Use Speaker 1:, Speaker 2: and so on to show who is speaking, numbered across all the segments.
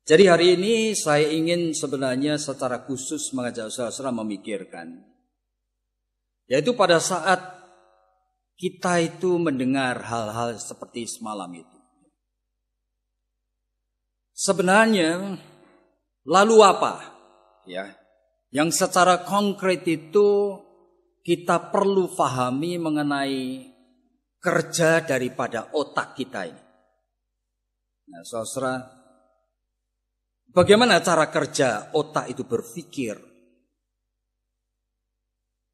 Speaker 1: Jadi hari ini saya ingin sebenarnya secara khusus mengajak saudara memikirkan, yaitu pada saat kita itu mendengar hal-hal seperti semalam itu. Sebenarnya lalu apa? Ya, yang secara konkret itu kita perlu pahami mengenai kerja daripada otak kita ini. Nah, saudara, bagaimana cara kerja otak itu berpikir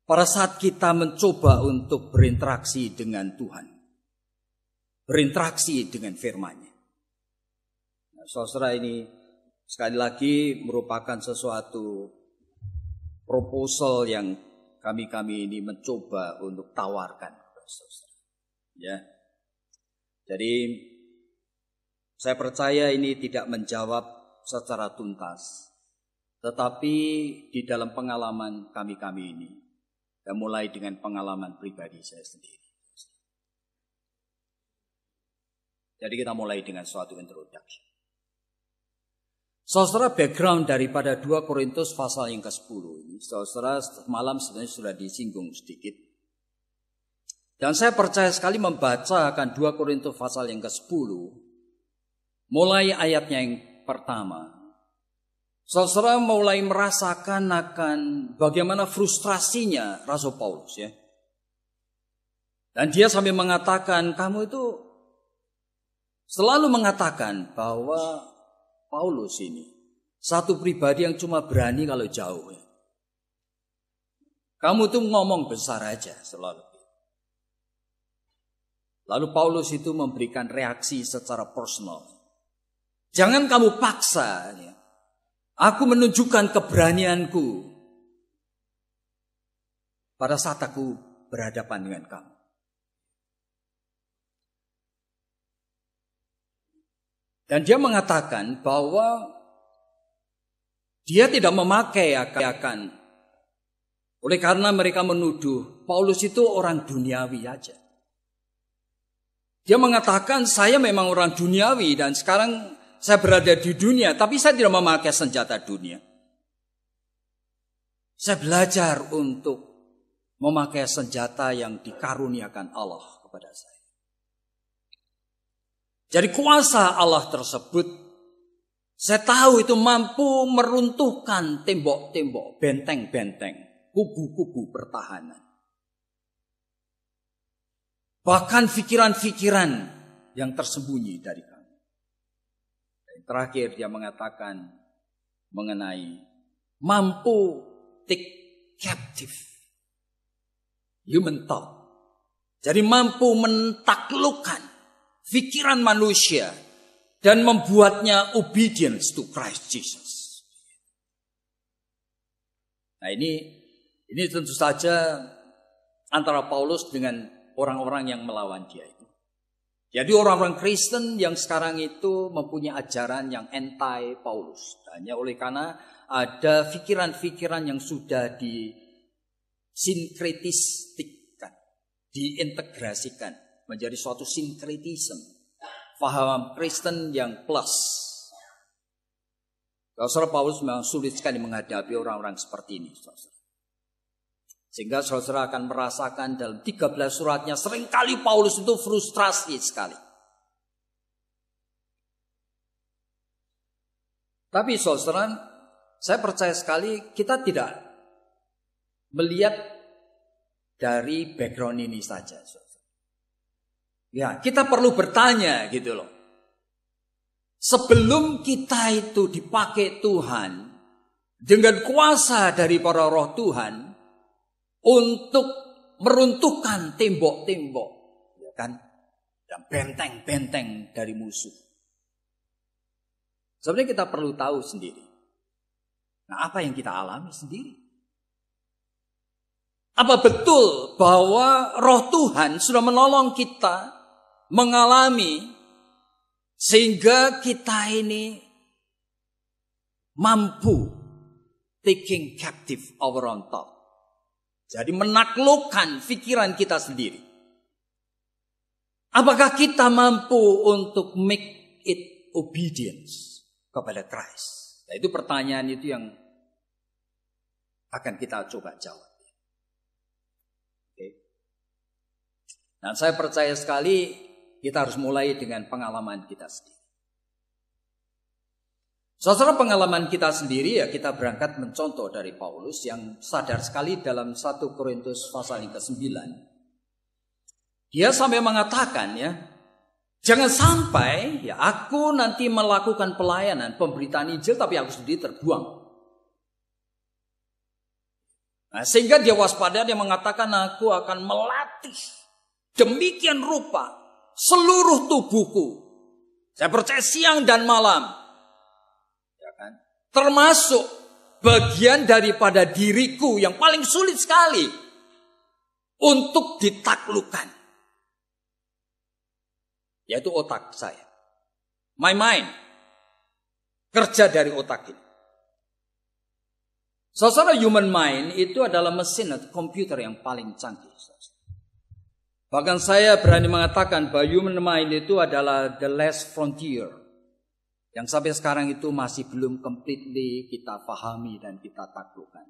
Speaker 1: pada saat kita mencoba untuk berinteraksi dengan Tuhan, berinteraksi dengan firman-Nya. Nah, saudara, ini sekali lagi merupakan sesuatu proposal yang kami ini mencoba untuk tawarkan kepada saudara. Ya, jadi saya percaya ini tidak menjawab secara tuntas, tetapi di dalam pengalaman kami ini, dan mulai dengan pengalaman pribadi saya sendiri. Jadi kita mulai dengan suatu introduction. Saudara, background daripada 2 Korintus pasal yang ke-10 ini, saudara malam sebenarnya sudah disinggung sedikit. Dan saya percaya sekali membaca akan 2 Korintus pasal yang ke-10, mulai ayatnya yang pertama. Saudara mulai merasakan akan bagaimana frustrasinya Rasul Paulus, ya. Dan dia sampai mengatakan, kamu itu selalu mengatakan bahwa Paulus ini satu pribadi yang cuma berani kalau jauh, ya. Kamu tuh ngomong besar aja selalu. Lalu Paulus itu memberikan reaksi secara personal. Jangan kamu paksa, ya. Aku menunjukkan keberanianku pada saat aku berhadapan dengan kamu. Dan dia mengatakan bahwa dia tidak memakai akan oleh karena mereka menuduh Paulus itu orang duniawi aja. Dia mengatakan, saya memang orang duniawi dan sekarang saya berada di dunia, tapi saya tidak memakai senjata dunia. Saya belajar untuk memakai senjata yang dikaruniakan Allah kepada saya. Jadi kuasa Allah tersebut, saya tahu itu mampu meruntuhkan tembok-tembok, benteng-benteng, kubu-kubu pertahanan. Bahkan pikiran-pikiran yang tersembunyi dari kami. Dan terakhir dia mengatakan mengenai mampu take captive human thought. Jadi mampu mentaklukkan pikiran manusia dan membuatnya obedience to Christ Jesus. Nah, ini tentu saja antara Paulus dengan orang-orang yang melawan dia itu. Jadi orang-orang Kristen yang sekarang itu mempunyai ajaran yang anti-Paulus. Hanya oleh karena ada pikiran-pikiran yang sudah disinkretistikkan, diintegrasikan menjadi suatu sinkretisme. Paham Kristen yang plus. Saudara, Paulus memang sulit sekali menghadapi orang-orang seperti ini, saudara. Sehingga saudara akan merasakan dalam 13 suratnya seringkali Paulus itu frustrasi sekali. Tapi saudara, saya percaya sekali kita tidak melihat dari background ini saja, saudara. Ya, kita perlu bertanya gitu loh. Sebelum kita itu dipakai Tuhan dengan kuasa dari para roh Tuhan untuk meruntuhkan tembok-tembok, ya kan, dan benteng-benteng dari musuh. Sebenarnya kita perlu tahu sendiri. Nah, apa yang kita alami sendiri? Apa betul bahwa roh Tuhan sudah menolong kita mengalami sehingga kita ini mampu taking captive our own thought? Jadi menaklukkan pikiran kita sendiri. Apakah kita mampu untuk make it obedience kepada Christ? Nah, itu pertanyaan itu yang akan kita coba jawab. Oke. Dan saya percaya sekali kita harus mulai dengan pengalaman kita sendiri. Saudara, pengalaman kita sendiri ya kita berangkat mencontoh dari Paulus yang sadar sekali dalam 1 Korintus pasal yang ke-9. Dia sampai mengatakan ya, jangan sampai ya aku nanti melakukan pelayanan pemberitaan Injil tapi aku sendiri terbuang. Nah, sehingga dia waspada, dia mengatakan aku akan melatih demikian rupa seluruh tubuhku. Saya percaya siang dan malam. Ya kan? Termasuk bagian daripada diriku yang paling sulit sekali untuk ditaklukkan. Yaitu otak saya. My mind. Kerja dari otak ini. Saudara, human mind itu adalah mesin atau komputer yang paling canggih. Bahkan saya berani mengatakan bahwa human mind itu adalah the last frontier. Yang sampai sekarang itu masih belum completely kita pahami dan kita taklukkan.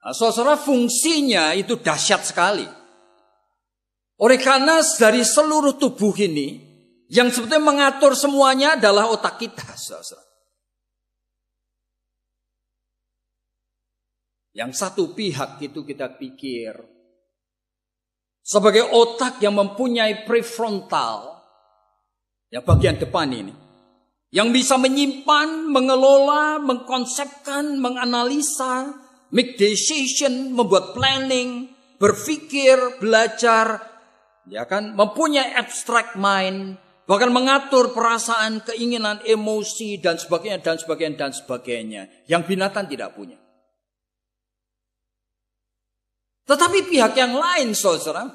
Speaker 1: Nah, saudara, fungsinya itu dahsyat sekali. Oleh karena dari seluruh tubuh ini, yang sebetulnya mengatur semuanya adalah otak kita, saudara. Yang satu pihak itu kita pikir sebagai otak yang mempunyai prefrontal, yang bagian depan ini, yang bisa menyimpan, mengelola, mengkonsepkan, menganalisa, make decision, membuat planning, berpikir, belajar, ya kan, mempunyai abstract mind, bahkan mengatur perasaan, keinginan, emosi dan sebagainya dan sebagainya dan sebagainya, yang binatang tidak punya. Tetapi pihak yang lain, saudara,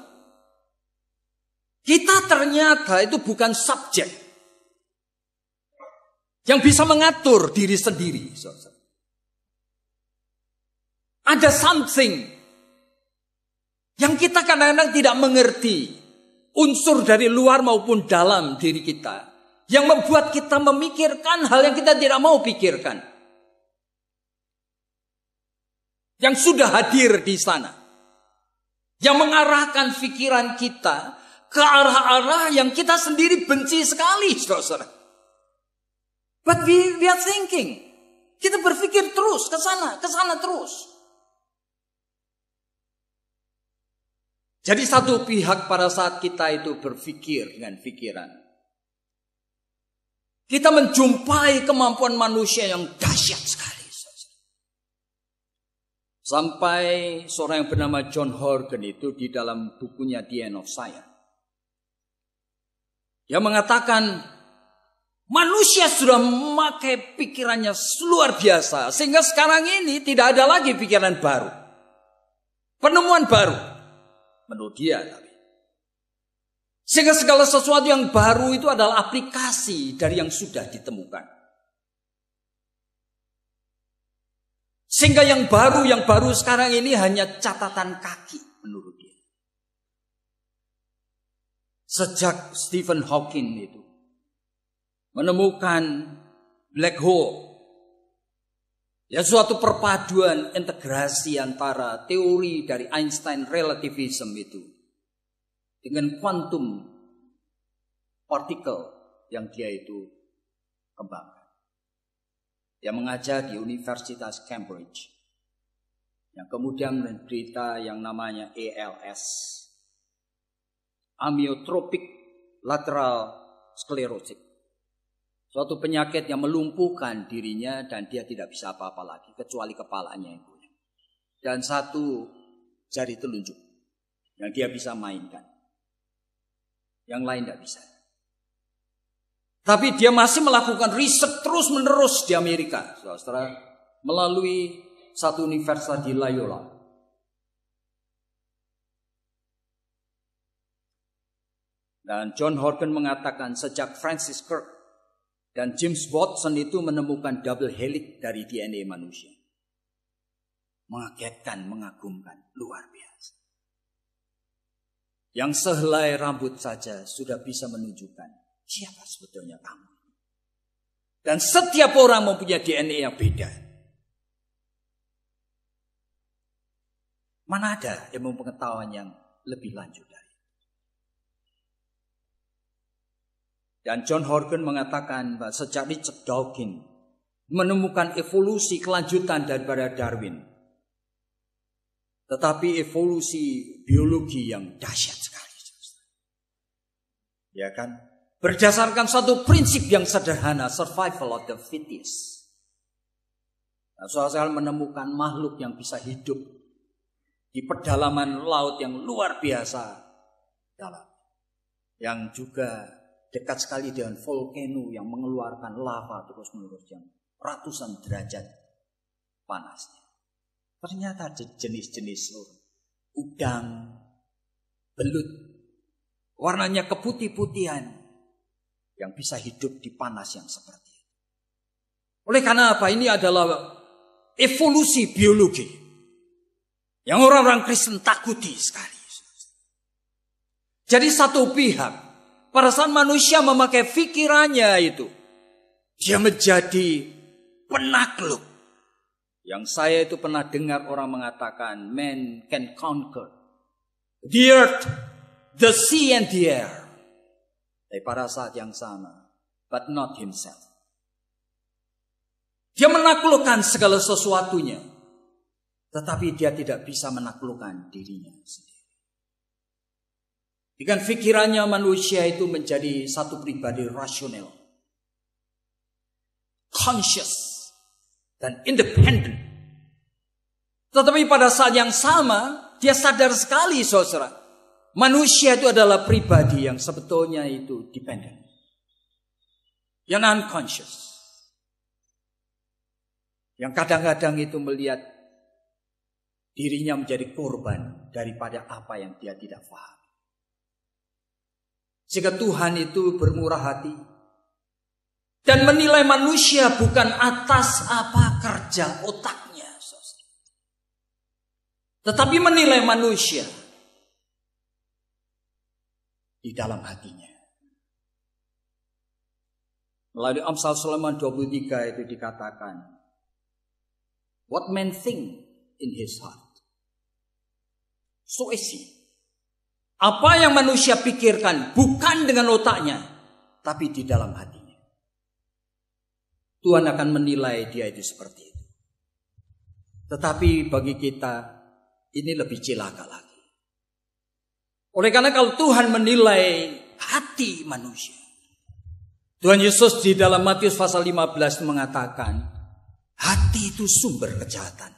Speaker 1: kita ternyata itu bukan subjek yang bisa mengatur diri sendiri, saudara. Ada something yang kita kadang-kadang tidak mengerti, unsur dari luar maupun dalam diri kita, yang membuat kita memikirkan hal yang kita tidak mau pikirkan, yang sudah hadir di sana. Yang mengarahkan pikiran kita ke arah-arah yang kita sendiri benci sekali, saudara. But we are thinking. Kita berpikir terus ke sana terus. Jadi satu pihak pada saat kita itu berpikir dengan pikiran, kita menjumpai kemampuan manusia yang dahsyat sekali. Sampai seorang yang bernama John Horgan itu di dalam bukunya The End of Science, dia mengatakan manusia sudah memakai pikirannya luar biasa. Sehingga sekarang ini tidak ada lagi pikiran baru. Penemuan baru. Menurut dia. Sehingga segala sesuatu yang baru itu adalah aplikasi dari yang sudah ditemukan. Sehingga yang baru sekarang ini hanya catatan kaki menurut dia. Sejak Stephen Hawking itu menemukan black hole, ya suatu perpaduan integrasi antara teori dari Einstein relativism itu dengan quantum particle yang dia itu kembangkan. Yang mengajar di Universitas Cambridge, yang kemudian menderita yang namanya ALS, amyotrophic lateral sclerosis, suatu penyakit yang melumpuhkan dirinya dan dia tidak bisa apa-apa lagi kecuali kepalanya yang punya, dan satu jari telunjuk yang dia bisa mainkan, yang lain tidak bisa. Tapi dia masih melakukan riset terus-menerus di Amerika, saudara, melalui satu universitas di Loyola. Dan John Horgan mengatakan sejak Francis Crick dan James Watson itu menemukan double helix dari DNA manusia. Mengagetkan, mengagumkan, luar biasa. Yang sehelai rambut saja sudah bisa menunjukkan Siapa sebetulnya kamu? Dan setiap orang mempunyai DNA yang beda. Mana ada ilmu pengetahuan yang lebih lanjut dari itu? Dan John Horgan mengatakan bahwa sejak Richard Dawkins menemukan evolusi kelanjutan daripada Darwin. Tetapi evolusi biologi yang dahsyat sekali. Ya kan? Berdasarkan satu prinsip yang sederhana, survival of the fittest. Nah, soal menemukan makhluk yang bisa hidup di pedalaman laut yang luar biasa dalam. Yang juga dekat sekali dengan volcano yang mengeluarkan lava terus-menerus yang ratusan derajat panasnya. Ternyata ada jenis-jenis udang, belut, warnanya keputih-putihan yang bisa hidup di panas yang seperti itu. Oleh karena apa? Ini adalah evolusi biologi yang orang-orang Kristen takuti sekali. Jadi satu pihak, pada saat manusia memakai pikirannya itu, dia menjadi penakluk. Yang saya itu pernah dengar orang mengatakan, man can conquer the earth, the sea and the air. Tapi pada saat yang sama, but not himself. Dia menaklukkan segala sesuatunya, tetapi dia tidak bisa menaklukkan dirinya sendiri. Dengan pikirannya manusia itu menjadi satu pribadi rasional, conscious, dan independen. Tetapi pada saat yang sama, dia sadar sekali, saudara, manusia itu adalah pribadi yang sebetulnya itu dependent, yang unconscious, yang kadang-kadang itu melihat dirinya menjadi korban daripada apa yang dia tidak paham. Sehingga Tuhan itu bermurah hati dan menilai manusia bukan atas apa kerja otaknya, tetapi menilai manusia di dalam hatinya. Melalui Amsal Sulaiman 23 itu dikatakan, what man think in his heart, so is he. Apa yang manusia pikirkan bukan dengan otaknya, tapi di dalam hatinya. Tuhan akan menilai dia itu seperti itu. Tetapi bagi kita ini lebih celaka lagi. Oleh karena kalau Tuhan menilai hati manusia, Tuhan Yesus di dalam Matius pasal 15 mengatakan, hati itu sumber kejahatan.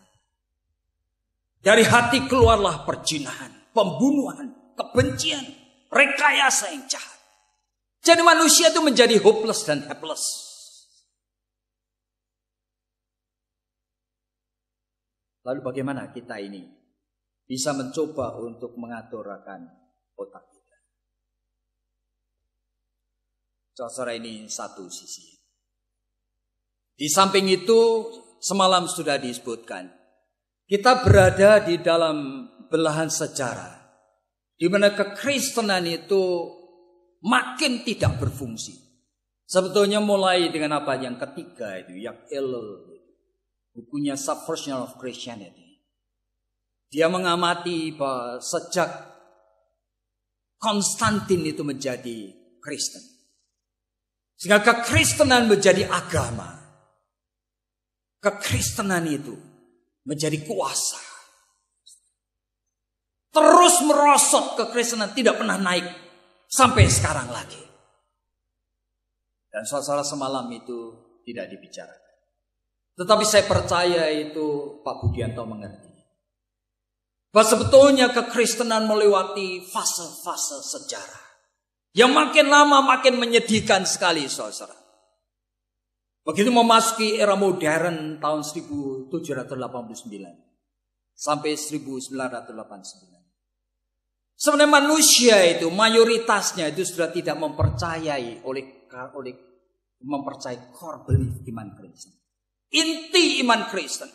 Speaker 1: Dari hati keluarlah perzinahan, pembunuhan, kebencian, rekayasa yang jahat. Jadi manusia itu menjadi hopeless dan helpless. Lalu bagaimana kita ini bisa mencoba untuk mengatur akan otak kita? Saudara, ini satu sisi. Di samping itu, semalam sudah disebutkan, kita berada di dalam belahan sejarah, di mana kekristenan itu makin tidak berfungsi. Sebetulnya mulai dengan apa yang ketiga itu, Jacques Ellul, bukunya Subversion of Christianity. Dia mengamati bahwa sejak Konstantin itu menjadi Kristen, sehingga kekristenan menjadi agama. Kekristenan itu menjadi kuasa. Terus merosot kekristenan, tidak pernah naik sampai sekarang lagi. Dan saudara semalam itu tidak dibicarakan. Tetapi saya percaya itu Pak Budianto mengerti. Bahwa sebetulnya kekristenan melewati fase-fase sejarah. Yang makin lama makin menyedihkan sekali, saudara. Begitu memasuki era modern tahun 1789 sampai 1989. Sebenarnya manusia itu mayoritasnya itu sudah tidak mempercayai mempercayai core belief iman Kristen. Inti iman Kristen.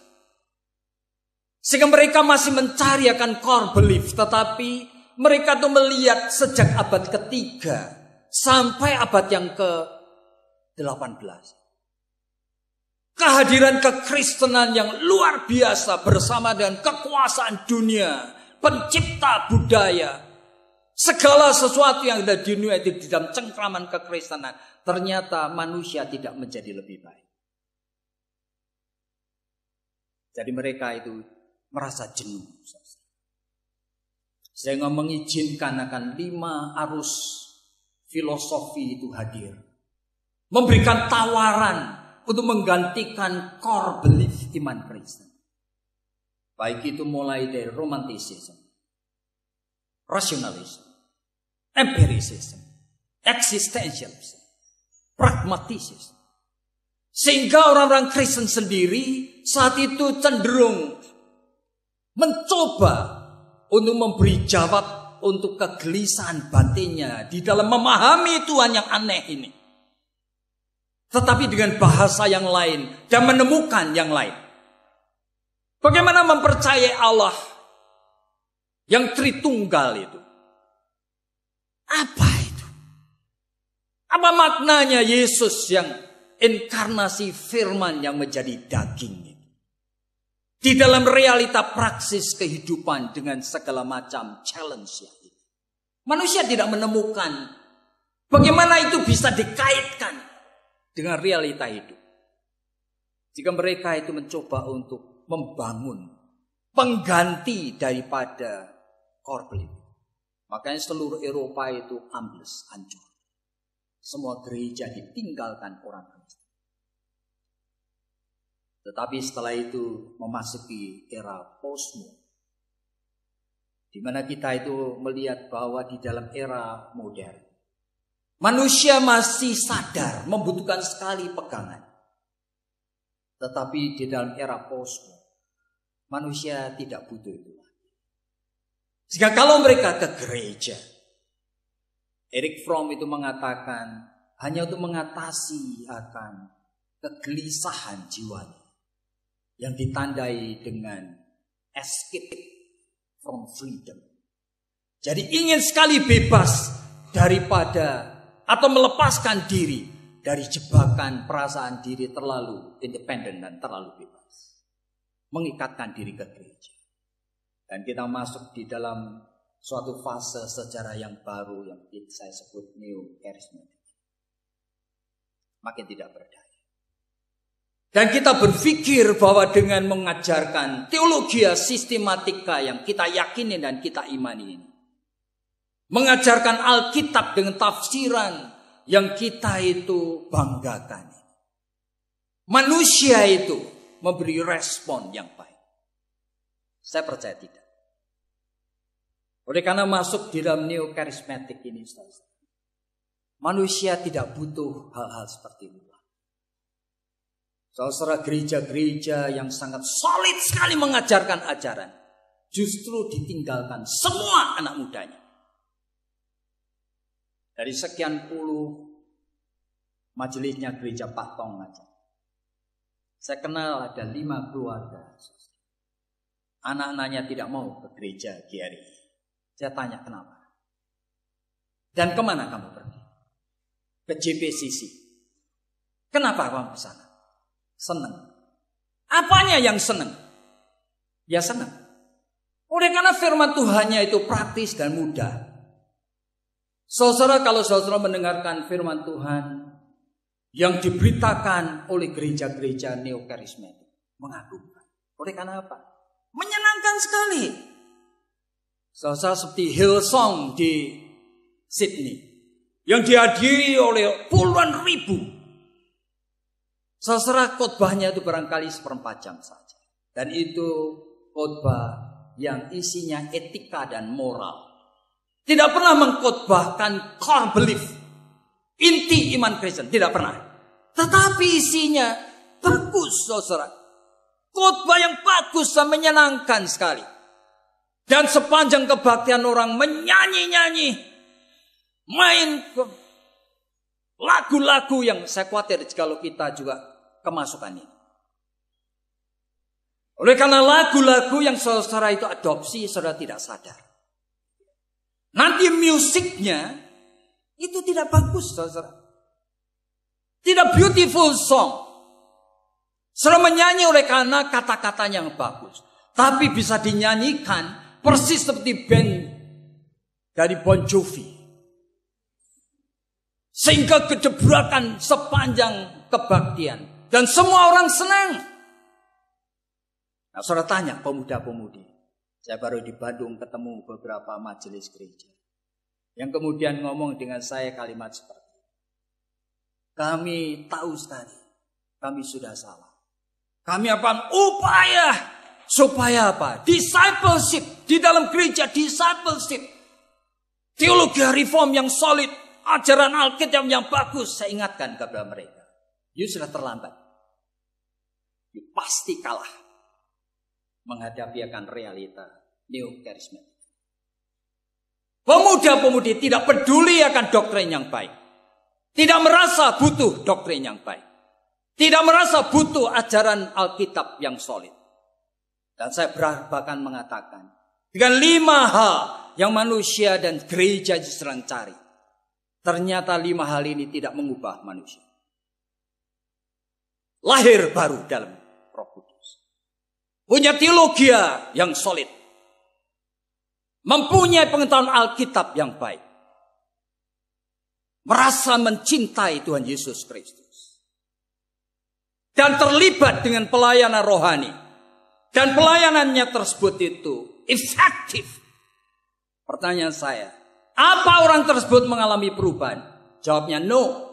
Speaker 1: Sehingga mereka masih mencari akan core belief. Tetapi mereka tuh melihat sejak abad ketiga sampai abad yang ke-18. Kehadiran kekristenan yang luar biasa bersama dengan kekuasaan dunia, pencipta budaya, segala sesuatu yang ada di dunia itu di dalam cengkraman kekristenan. Ternyata manusia tidak menjadi lebih baik. Jadi mereka itu merasa jenuh. Sehingga mengizinkan akan 5 arus filosofi itu hadir. Memberikan tawaran untuk menggantikan core belief iman Kristen. Baik itu mulai dari romantisisme, rasionalisme, empiricism, existentialism, pragmatisism. Sehingga orang-orang Kristen sendiri saat itu cenderung mencoba untuk memberi jawab untuk kegelisahan batinnya di dalam memahami Tuhan yang aneh ini. Tetapi dengan bahasa yang lain dan menemukan yang lain. Bagaimana mempercayai Allah yang Tritunggal itu? Apa itu? Apa maknanya Yesus yang inkarnasi firman yang menjadi daging itu? Di dalam realita praksis kehidupan dengan segala macam challenge itu. Manusia tidak menemukan bagaimana itu bisa dikaitkan dengan realita hidup. Jika mereka itu mencoba untuk membangun pengganti daripada core belief. Makanya seluruh Eropa itu ambles, hancur. Semua gereja ditinggalkan orang Kristen. Tetapi setelah itu memasuki era postmodern, di mana kita itu melihat bahwa di dalam era modern, manusia masih sadar membutuhkan sekali pegangan. Tetapi di dalam era postmodern, manusia tidak butuh itu. Jika kalau mereka ke gereja, Eric Fromm itu mengatakan hanya untuk mengatasi akan kegelisahan jiwanya yang ditandai dengan escape from freedom. Jadi ingin sekali bebas daripada atau melepaskan diri dari jebakan perasaan diri terlalu independen dan terlalu bebas. Mengikatkan diri ke gereja. Dan kita masuk di dalam suatu fase sejarah yang baru yang saya sebut neo-karismatik. Makin tidak berdaya. Dan kita berpikir bahwa dengan mengajarkan teologi sistematika yang kita yakini dan kita imani ini. Mengajarkan Alkitab dengan tafsiran yang kita itu banggakan. Manusia itu memberi respon yang baik. Saya percaya tidak. Oleh karena masuk di dalam neo-karismatik ini, manusia tidak butuh hal-hal seperti itu. Saudara gereja-gereja yang sangat solid sekali mengajarkan ajaran, justru ditinggalkan semua anak mudanya. Dari sekian puluh majelisnya gereja Pak Tong aja, saya kenal ada 5 keluarga. Anak-anaknya tidak mau ke gereja GRI. Saya tanya kenapa? Dan kemana kamu pergi? Ke JPCC. Kenapa kamu ke sana? Senang. Apanya yang senang? Ya senang. Oleh karena firman Tuhannya itu praktis dan mudah. Saudara, kalau saudara mendengarkan firman Tuhan yang diberitakan oleh gereja-gereja neo-karismatik, mengagumkan. Oleh karena apa? Menyenangkan sekali. Saudara seperti Hillsong di Sydney yang dihadiri oleh puluhan ribu. Saudara, khotbahnya itu barangkali 1/4 jam saja. Dan itu khotbah yang isinya etika dan moral. Tidak pernah mengkhotbahkan core belief, inti iman Kristen, tidak pernah. Tetapi isinya bagus, saudara. Khotbah yang bagus dan menyenangkan sekali. Dan sepanjang kebaktian orang menyanyi-nyanyi, main lagu-lagu yang saya khawatir kalau kita juga kemasukan ini. Oleh karena lagu-lagu yang saudara itu adopsi, saudara tidak sadar. Nanti musiknya Itu tidak bagus, saudara. Tidak beautiful song. Saudara menyanyi oleh karena kata-katanya yang bagus. Tapi bisa dinyanyikan persis seperti band dari Bon Jovi. Sehingga kedebrakan sepanjang kebaktian. Dan semua orang senang. Nah, saudara tanya pemuda-pemudi. Saya baru di Bandung ketemu beberapa majelis gereja. Yang kemudian ngomong dengan saya kalimat seperti ini. Kami tahu sekali. Kami sudah salah. Kami akan upaya supaya apa? Discipleship di dalam gereja, discipleship. Teologi reform yang solid, ajaran Alkitab yang bagus. Saya ingatkan kepada mereka. You sudah terlambat. You pasti kalah menghadapi akan realita neo-karismatik. Pemuda-pemudi tidak peduli akan doktrin yang baik. Tidak merasa butuh doktrin yang baik. Tidak merasa butuh ajaran Alkitab yang solid. Dan saya bahkan mengatakan, dengan 5 hal yang manusia dan gereja sedang cari, ternyata 5 hal ini tidak mengubah manusia. Lahir baru dalam Roh Kudus. Punya teologi yang solid. Mempunyai pengetahuan Alkitab yang baik. Merasa mencintai Tuhan Yesus Kristus. Dan terlibat dengan pelayanan rohani. Dan pelayanannya tersebut itu efektif. Pertanyaan saya, apa orang tersebut mengalami perubahan? Jawabnya no.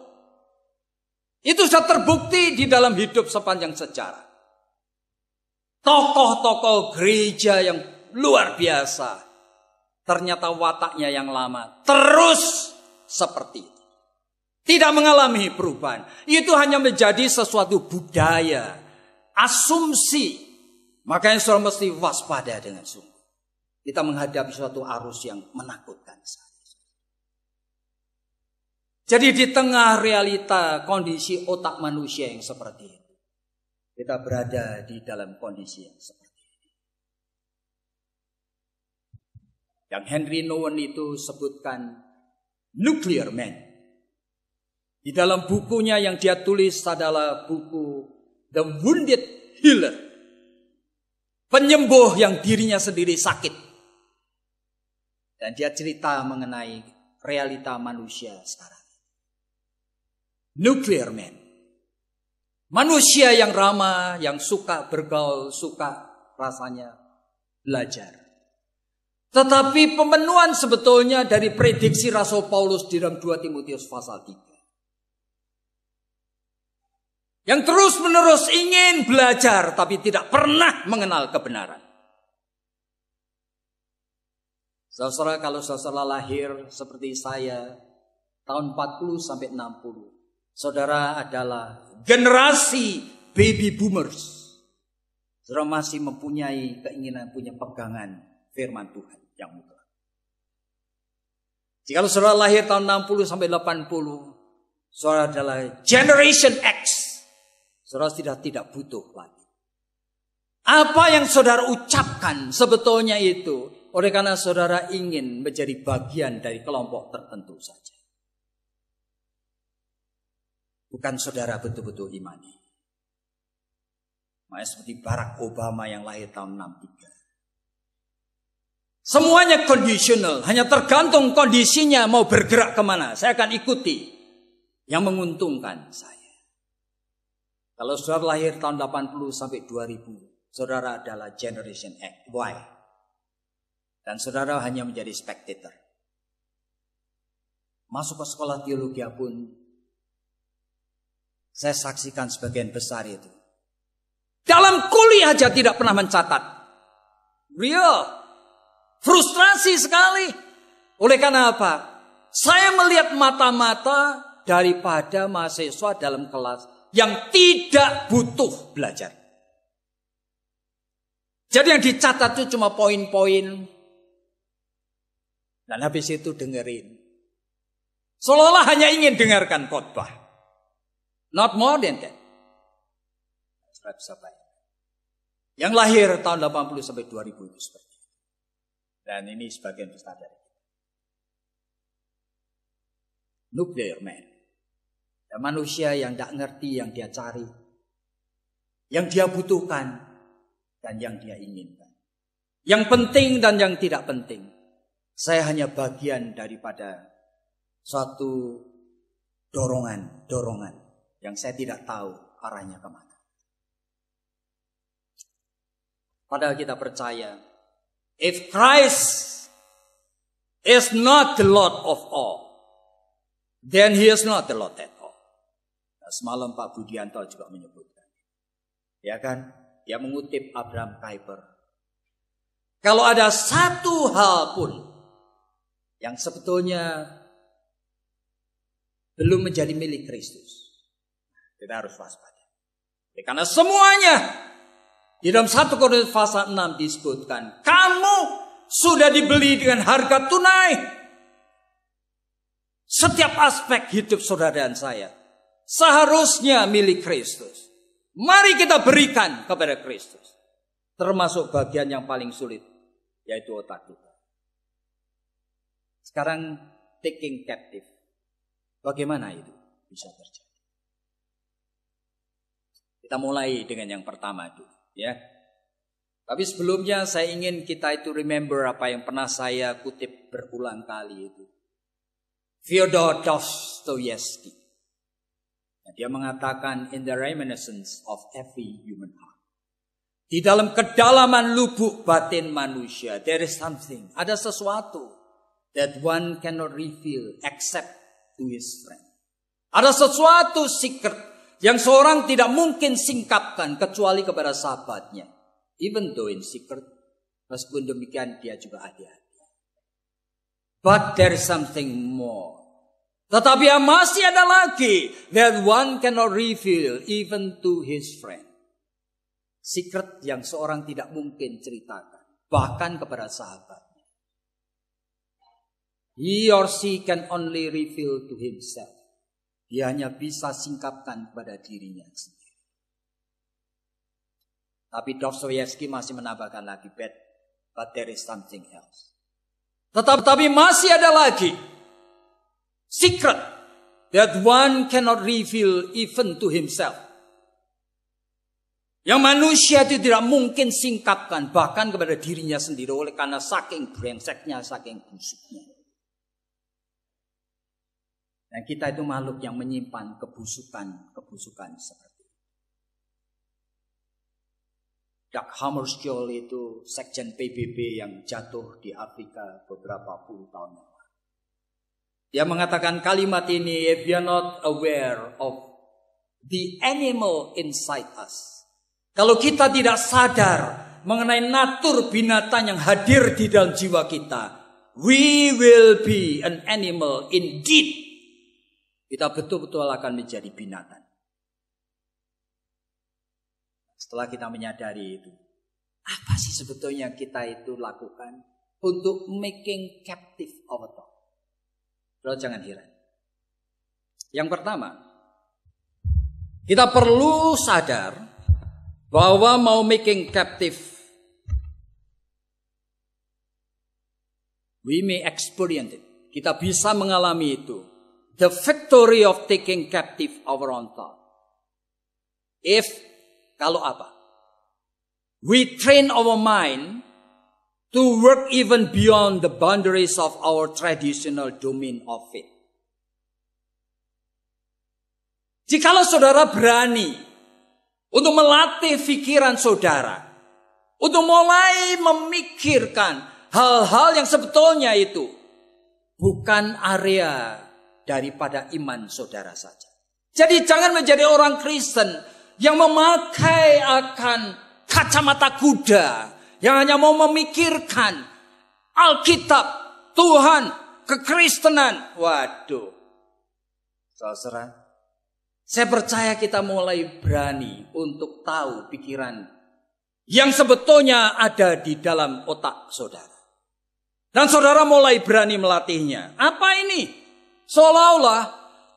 Speaker 1: Itu sudah terbukti di dalam hidup sepanjang sejarah. Tokoh-tokoh gereja yang luar biasa. Ternyata wataknya yang lama terus seperti itu. Tidak mengalami perubahan. Itu hanya menjadi sesuatu budaya. Asumsi. Makanya saudara mesti waspada dengan sungguh. Kita menghadapi suatu arus yang menakutkan. Jadi di tengah realita kondisi otak manusia yang seperti itu. Kita berada di dalam kondisi yang seperti ini. Yang Henry Nouwen itu sebutkan nuclear man. Di dalam bukunya yang dia tulis adalah buku The Wounded Healer. Penyembuh yang dirinya sendiri sakit. Dan dia cerita mengenai realita manusia sekarang. Nuclear man. Manusia yang ramah, yang suka bergaul, suka rasanya belajar. Tetapi pemenuhan sebetulnya dari prediksi Rasul Paulus di dalam 2 Timotius pasal 3. Yang terus-menerus ingin belajar tapi tidak pernah mengenal kebenaran. Saudara, kalau saudara lahir seperti saya tahun 40 sampai 60, saudara adalah generasi baby boomers. Saudara masih mempunyai keinginan, punya pegangan firman Tuhan yang mutlak. Jika saudara lahir tahun 60 sampai 80, saudara adalah generation X. Saudara tidak butuh lagi. Apa yang saudara ucapkan sebetulnya itu oleh karena saudara ingin menjadi bagian dari kelompok tertentu saja. Bukan saudara betul-betul imani. Makanya seperti Barack Obama yang lahir tahun 63. Semuanya conditional. Hanya tergantung kondisinya mau bergerak kemana. Saya akan ikuti yang menguntungkan saya. Kalau saudara lahir tahun 80 sampai 2000, saudara adalah generation X, Y. Dan saudara hanya menjadi spectator. Masuk ke sekolah teologi pun, saya saksikan sebagian besar itu. Dalam kuliah aja tidak pernah mencatat. Real. Frustrasi sekali. Oleh karena apa? Saya melihat mata-mata daripada mahasiswa dalam kelas yang tidak butuh belajar. Jadi yang dicatat itu cuma poin-poin. Dan habis itu dengerin. Seolah-olah hanya ingin dengarkan khotbah. Not more than that. Yang lahir tahun 80 sampai 2000 itu seperti itu. Dan ini sebagian besar dari kita. Nuclear man. Dan manusia yang tidak ngerti yang dia cari, yang dia butuhkan, dan yang dia inginkan. Yang penting dan yang tidak penting. Saya hanya bagian daripada suatu dorongan yang saya tidak tahu arahnya kemana. Padahal kita percaya, if Christ is not the Lord of all, then he is not the Lord at all. Nah, semalam Pak Budianto juga menyebutkan. Ya kan? Dia mengutip Abraham Kuyper. Kalau ada satu hal pun yang sebetulnya belum menjadi milik Kristus, kita harus waspada. Karena semuanya di dalam 1 Korintus pasal 6 disebutkan, kamu sudah dibeli dengan harga tunai. Setiap aspek hidup saudara dan saya seharusnya milik Kristus. Mari kita berikan kepada Kristus. Termasuk bagian yang paling sulit, yaitu otak kita. Sekarang taking captive. Bagaimana itu bisa terjadi? Kita mulai dengan yang pertama dulu, ya. Tapi sebelumnya saya ingin kita itu remember apa yang pernah saya kutip berulang kali itu. Fyodor Dostoevsky. Dia mengatakan, in the reminiscence of every human heart. Di dalam kedalaman lubuk batin manusia, there is something, ada sesuatu that one cannot reveal except to his friend. Ada sesuatu secret yang seorang tidak mungkin singkapkan kecuali kepada sahabatnya. Even though in secret, meskipun demikian dia juga hati-hati. But there is something more. Tetapi yang masih ada lagi that one cannot reveal even to his friend. Secret yang seorang tidak mungkin ceritakan, bahkan kepada sahabatnya. He or she can only reveal to himself. Dia hanya bisa singkapkan pada dirinya sendiri. Tapi Dostoevsky masih menambahkan lagi, but there is something else. Tetapi masih ada lagi secret that one cannot reveal even to himself. Yang manusia itu tidak mungkin singkapkan bahkan kepada dirinya sendiri oleh karena saking brengseknya, saking busuknya. Dan kita itu makhluk yang menyimpan kebusukan seperti itu. Dag Hammarskjöld itu sekjen PBB yang jatuh di Afrika beberapa puluh tahun yang lalu. Dia mengatakan kalimat ini, if you are not aware of the animal inside us. Kalau kita tidak sadar mengenai natur binatang yang hadir di dalam jiwa kita, we will be an animal indeed. Kita betul-betul akan menjadi binatang. Setelah kita menyadari itu, apa sih sebetulnya kita itu lakukan untuk making captive our thought? Kalau jangan heran. Yang pertama, kita perlu sadar bahwa mau making captive, we may experience it. Kita bisa mengalami itu. The victory of taking captive our own thought. Kalau apa? We train our mind to work even beyond the boundaries of our traditional domain of faith. Jikalau saudara berani untuk melatih pikiran saudara, untuk mulai memikirkan hal-hal yang sebetulnya itu bukan area daripada iman saudara saja. Jadi jangan menjadi orang Kristen yang memakai akan kacamata kuda, yang hanya mau memikirkan Alkitab, Tuhan, kekristenan. Waduh. Saudara, saya percaya kita mulai berani untuk tahu pikiran yang sebetulnya ada di dalam otak saudara. Dan saudara mulai berani melatihnya. Apa ini? Seolah-olah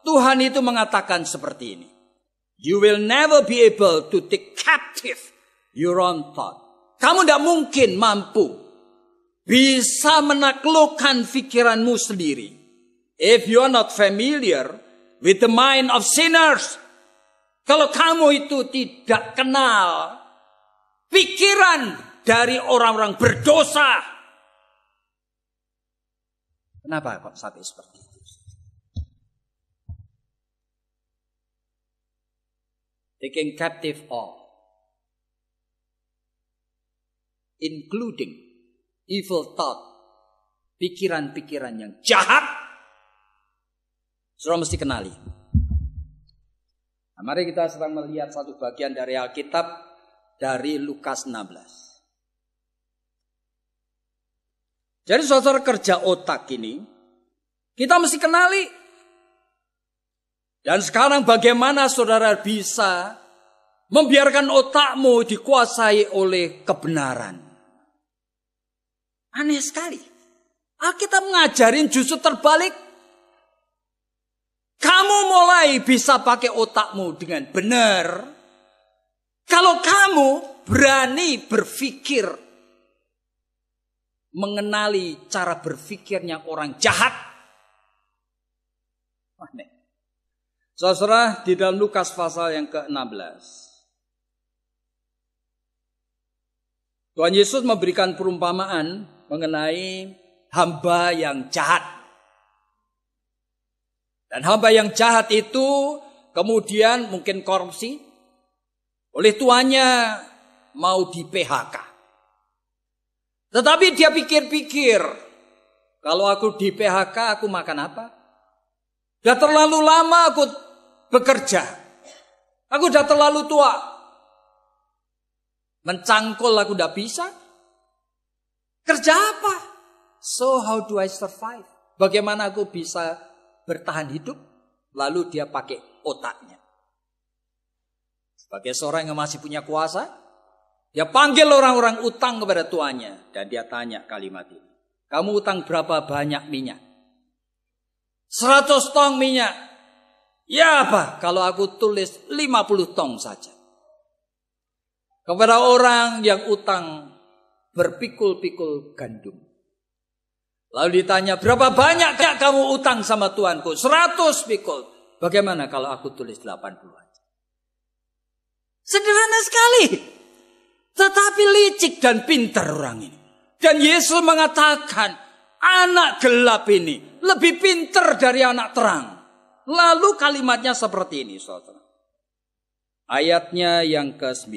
Speaker 1: Tuhan itu mengatakan seperti ini. You will never be able to take captive your own thought. Kamu tidak mungkin mampu bisa menaklukkan pikiranmu sendiri. If you are not familiar with the mind of sinners, kalau kamu itu tidak kenal pikiran dari orang-orang berdosa, kenapa kok sampai seperti itu? Taking captive all, including evil thought, pikiran-pikiran yang jahat, saudara mesti kenali. Nah, mari kita sedang melihat satu bagian dari Alkitab dari Lukas 16. Jadi saudara, kerja otak ini kita mesti kenali. Dan sekarang bagaimana saudara bisa membiarkan otakmu dikuasai oleh kebenaran? Aneh sekali. Alkitab mengajarin justru terbalik. Kamu mulai bisa pakai otakmu dengan benar kalau kamu berani berpikir, mengenali cara berpikirnya orang jahat. Aneh. Saudara, di dalam Lukas pasal yang ke-16, Tuhan Yesus memberikan perumpamaan mengenai hamba yang jahat. Dan hamba yang jahat itu kemudian mungkin korupsi, oleh tuannya mau di PHK. Tetapi dia pikir-pikir, kalau aku di PHK aku makan apa? Sudah terlalu lama aku bekerja. Aku sudah terlalu tua. Mencangkul aku tidak bisa. Kerja apa? So how do I survive? Bagaimana aku bisa bertahan hidup? Lalu dia pakai otaknya. Sebagai seorang yang masih punya kuasa, dia panggil orang-orang utang kepada tuannya. Dan dia tanya kalimat ini. Kamu utang berapa banyak minyak? 100 tong minyak. Ya apa? Kalau aku tulis 50 tong saja. Kepada orang yang utang berpikul-pikul gandum. Lalu ditanya, berapa banyak kamu utang sama Tuanku? 100 pikul. Bagaimana kalau aku tulis 80 aja? Sederhana sekali. Tetapi licik dan pintar orang ini. Dan Yesus mengatakan, anak gelap ini lebih pintar dari anak terang. Lalu kalimatnya seperti ini, saudara. Ayatnya yang ke-9.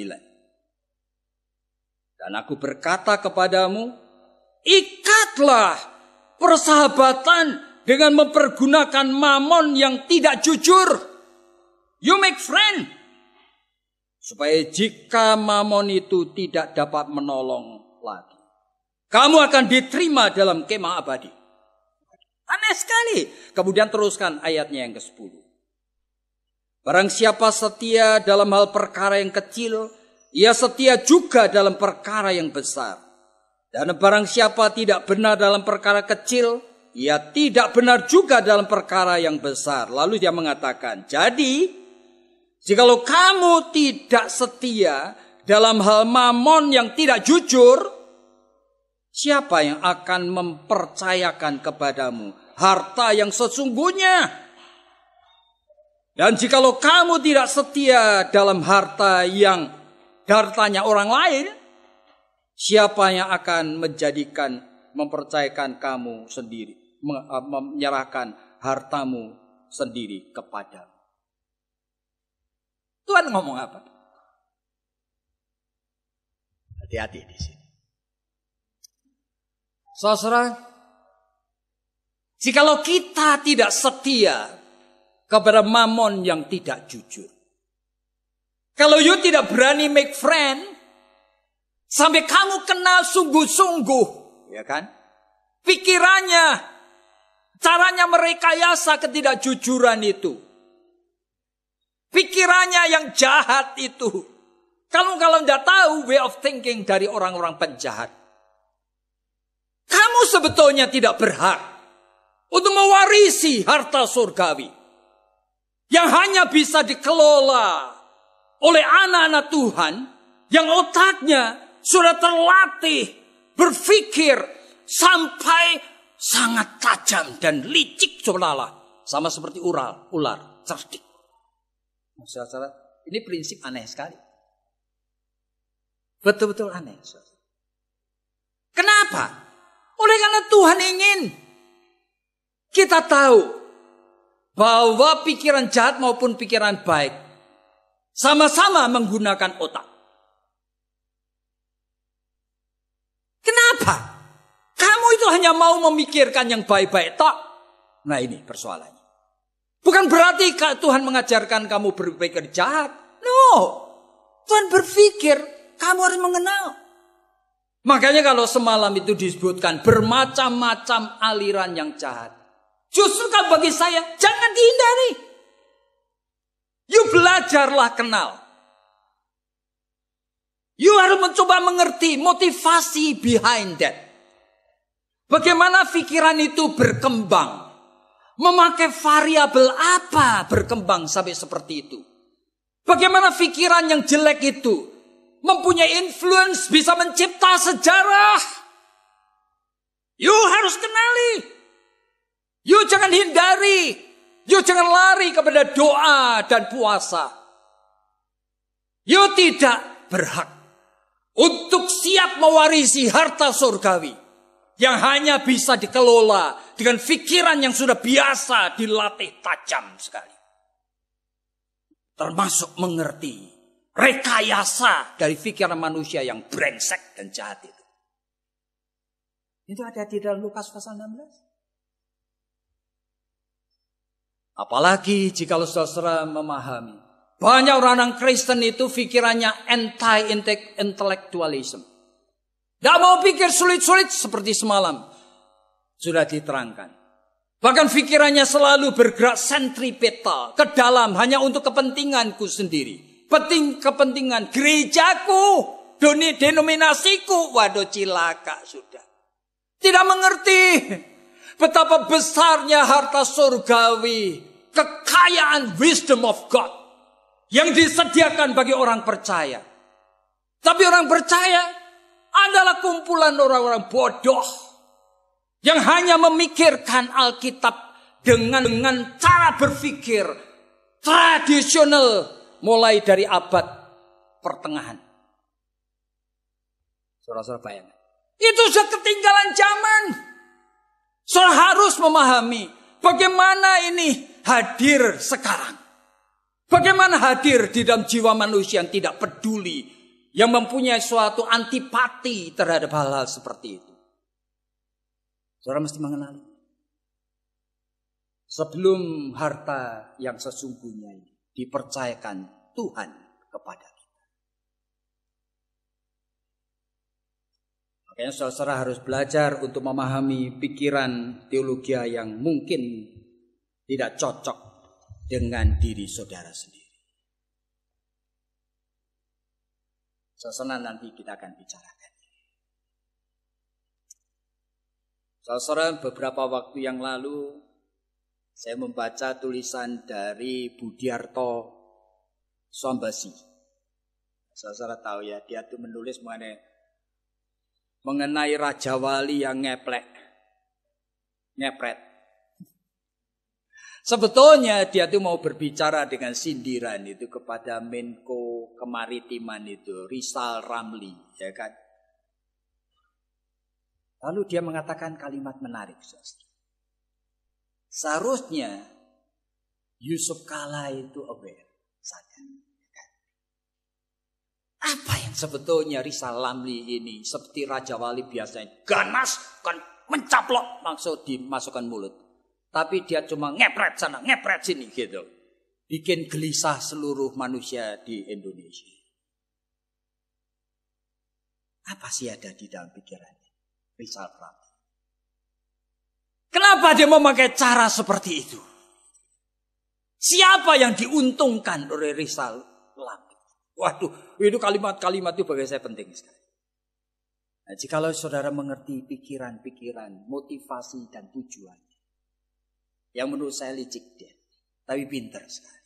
Speaker 1: Dan aku berkata kepadamu, ikatlah persahabatan dengan mempergunakan mamon yang tidak jujur. You make friend. Supaya jika mamon itu tidak dapat menolong lagi, kamu akan diterima dalam kemah abadi. Aneh sekali. Kemudian teruskan ayatnya yang ke-10. Barang siapa setia dalam hal perkara yang kecil, ia setia juga dalam perkara yang besar. Dan barang siapa tidak benar dalam perkara kecil, ia tidak benar juga dalam perkara yang besar. Lalu dia mengatakan, jadi jikalau kamu tidak setia dalam hal mamon yang tidak jujur, siapa yang akan mempercayakan kepadamu harta yang sesungguhnya? Dan jikalau kamu tidak setia dalam hartanya orang lain, siapa yang akan mempercayakan kamu sendiri, menyerahkan hartamu sendiri kepadamu? Tuhan ngomong apa? Hati-hati di sini. Saudara, jikalau kita tidak setia kepada mamon yang tidak jujur, kalau you tidak berani make friend, sampai kamu kenal sungguh-sungguh, ya kan? Pikirannya, caranya merekayasa ketidakjujuran itu, pikirannya yang jahat itu. Kalau tidak tahu way of thinking dari orang-orang penjahat, kamu sebetulnya tidak berhak untuk mewarisi harta surgawi yang hanya bisa dikelola oleh anak-anak Tuhan yang otaknya sudah terlatih berpikir sampai sangat tajam dan licik sulala, sama seperti ular cerdik. Saudara, ini prinsip aneh sekali. Betul-betul aneh. Kenapa? Oleh karena Tuhan ingin kita tahu bahwa pikiran jahat maupun pikiran baik sama-sama menggunakan otak. Kenapa? Kamu itu hanya mau memikirkan yang baik-baik tok. Nah ini persoalannya. Bukan berarti Tuhan mengajarkan kamu berpikir jahat. No. Tuhan berpikir kamu harus mengenal. Makanya kalau semalam itu disebutkan bermacam-macam aliran yang jahat. Justru kan bagi saya jangan dihindari. You belajarlah kenal. You harus mencoba mengerti motivasi behind that. Bagaimana pikiran itu berkembang. Memakai variabel apa berkembang sampai seperti itu. Bagaimana pikiran yang jelek itu mempunyai influence bisa mencipta sejarah. You harus kenali. You jangan hindari. You jangan lari kepada doa dan puasa. You tidak berhak untuk siap mewarisi harta surgawi yang hanya bisa dikelola dengan pikiran yang sudah biasa dilatih tajam sekali. Termasuk mengerti rekayasa dari pikiran manusia yang brengsek dan jahat itu. Itu ada di dalam Lukas pasal 16. Apalagi jika saudara memahami. Banyak orang Kristen itu pikirannya anti-intellectualism. Tidak mau pikir sulit-sulit seperti semalam. Sudah diterangkan. Bahkan pikirannya selalu bergerak sentripetal. Ke dalam hanya untuk kepentinganku sendiri. Kepentingan gerejaku. Denominasiku. Waduh cilaka sudah. Tidak mengerti. Betapa besarnya harta surgawi. Kekayaan wisdom of God. Yang disediakan bagi orang percaya. Tapi orang percaya adalah kumpulan orang-orang bodoh. Yang hanya memikirkan Alkitab dengan cara berpikir tradisional. Mulai dari abad pertengahan. Saudara-saudara bayangkan. Itu sudah ketinggalan zaman. Saudara harus memahami. Bagaimana ini hadir sekarang. Bagaimana hadir di dalam jiwa manusia yang tidak peduli. Yang mempunyai suatu antipati terhadap hal-hal seperti itu. Saudara mesti mengenali. Sebelum harta yang sesungguhnya ini dipercayakan Tuhan kepada kita. Makanya saudara harus belajar untuk memahami pikiran teologi yang mungkin tidak cocok dengan diri saudara sendiri. Saudara nanti kita akan bicarakan. Saudara, beberapa waktu yang lalu saya membaca tulisan dari Budiarto Sambasi. Saudara tahu ya, dia tuh menulis mengenai Raja Wali yang ngepret. Sebetulnya dia tuh mau berbicara dengan sindiran itu kepada Menko Kemaritiman itu, Rizal Ramli, ya kan? Lalu dia mengatakan kalimat menarik, saudara. Seharusnya Yusuf Kala itu aware, sadar. Apa yang sebetulnya Rizal Ramli ini seperti Raja Wali biasanya ganas kan mencaplok maksud dimasukkan mulut. Tapi dia cuma ngepret sana, ngepret sini gitu. Bikin gelisah seluruh manusia di Indonesia. Apa sih ada di dalam pikirannya Rizal Ramli? Kenapa dia memakai cara seperti itu? Siapa yang diuntungkan oleh Rizal Ramli? Waduh, itu kalimat-kalimat itu bagi saya penting sekali. Nah, jikalau saudara mengerti pikiran-pikiran, motivasi dan tujuan. Yang menurut saya licik dia. Tapi pintar sekali.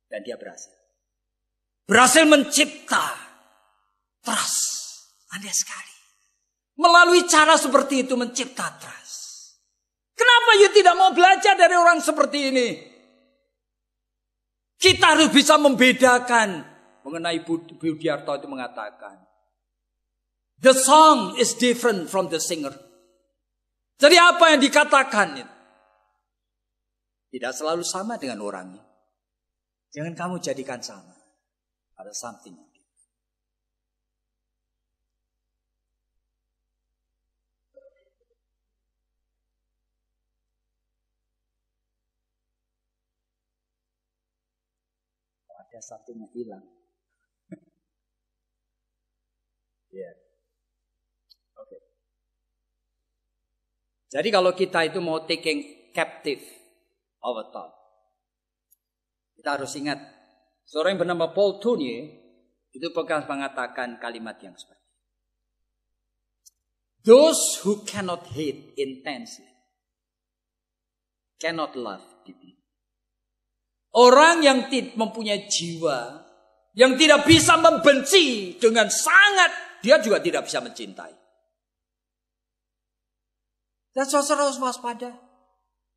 Speaker 1: Dan dia berhasil. Berhasil mencipta trust. Aneh sekali. melalui cara seperti itu mencipta trust. Kenapa you tidak mau belajar dari orang seperti ini? Kita harus bisa membedakan. Mengenai Budiarto itu mengatakan, the song is different from the singer. Jadi apa yang dikatakan itu tidak selalu sama dengan orangnya. Jangan kamu jadikan sama. Ada something. Ada something yang hilang. Ya. Oke. Jadi kalau kita itu mau taking captive our thought, kita harus ingat, seorang yang bernama Paul Tournier itu pernah mengatakan kalimat yang seperti ini. Those who cannot hate intensely cannot love deeply. Orang yang mempunyai jiwa yang tidak bisa membenci dengan sangat, dia juga tidak bisa mencintai. Dan saudara harus waspada.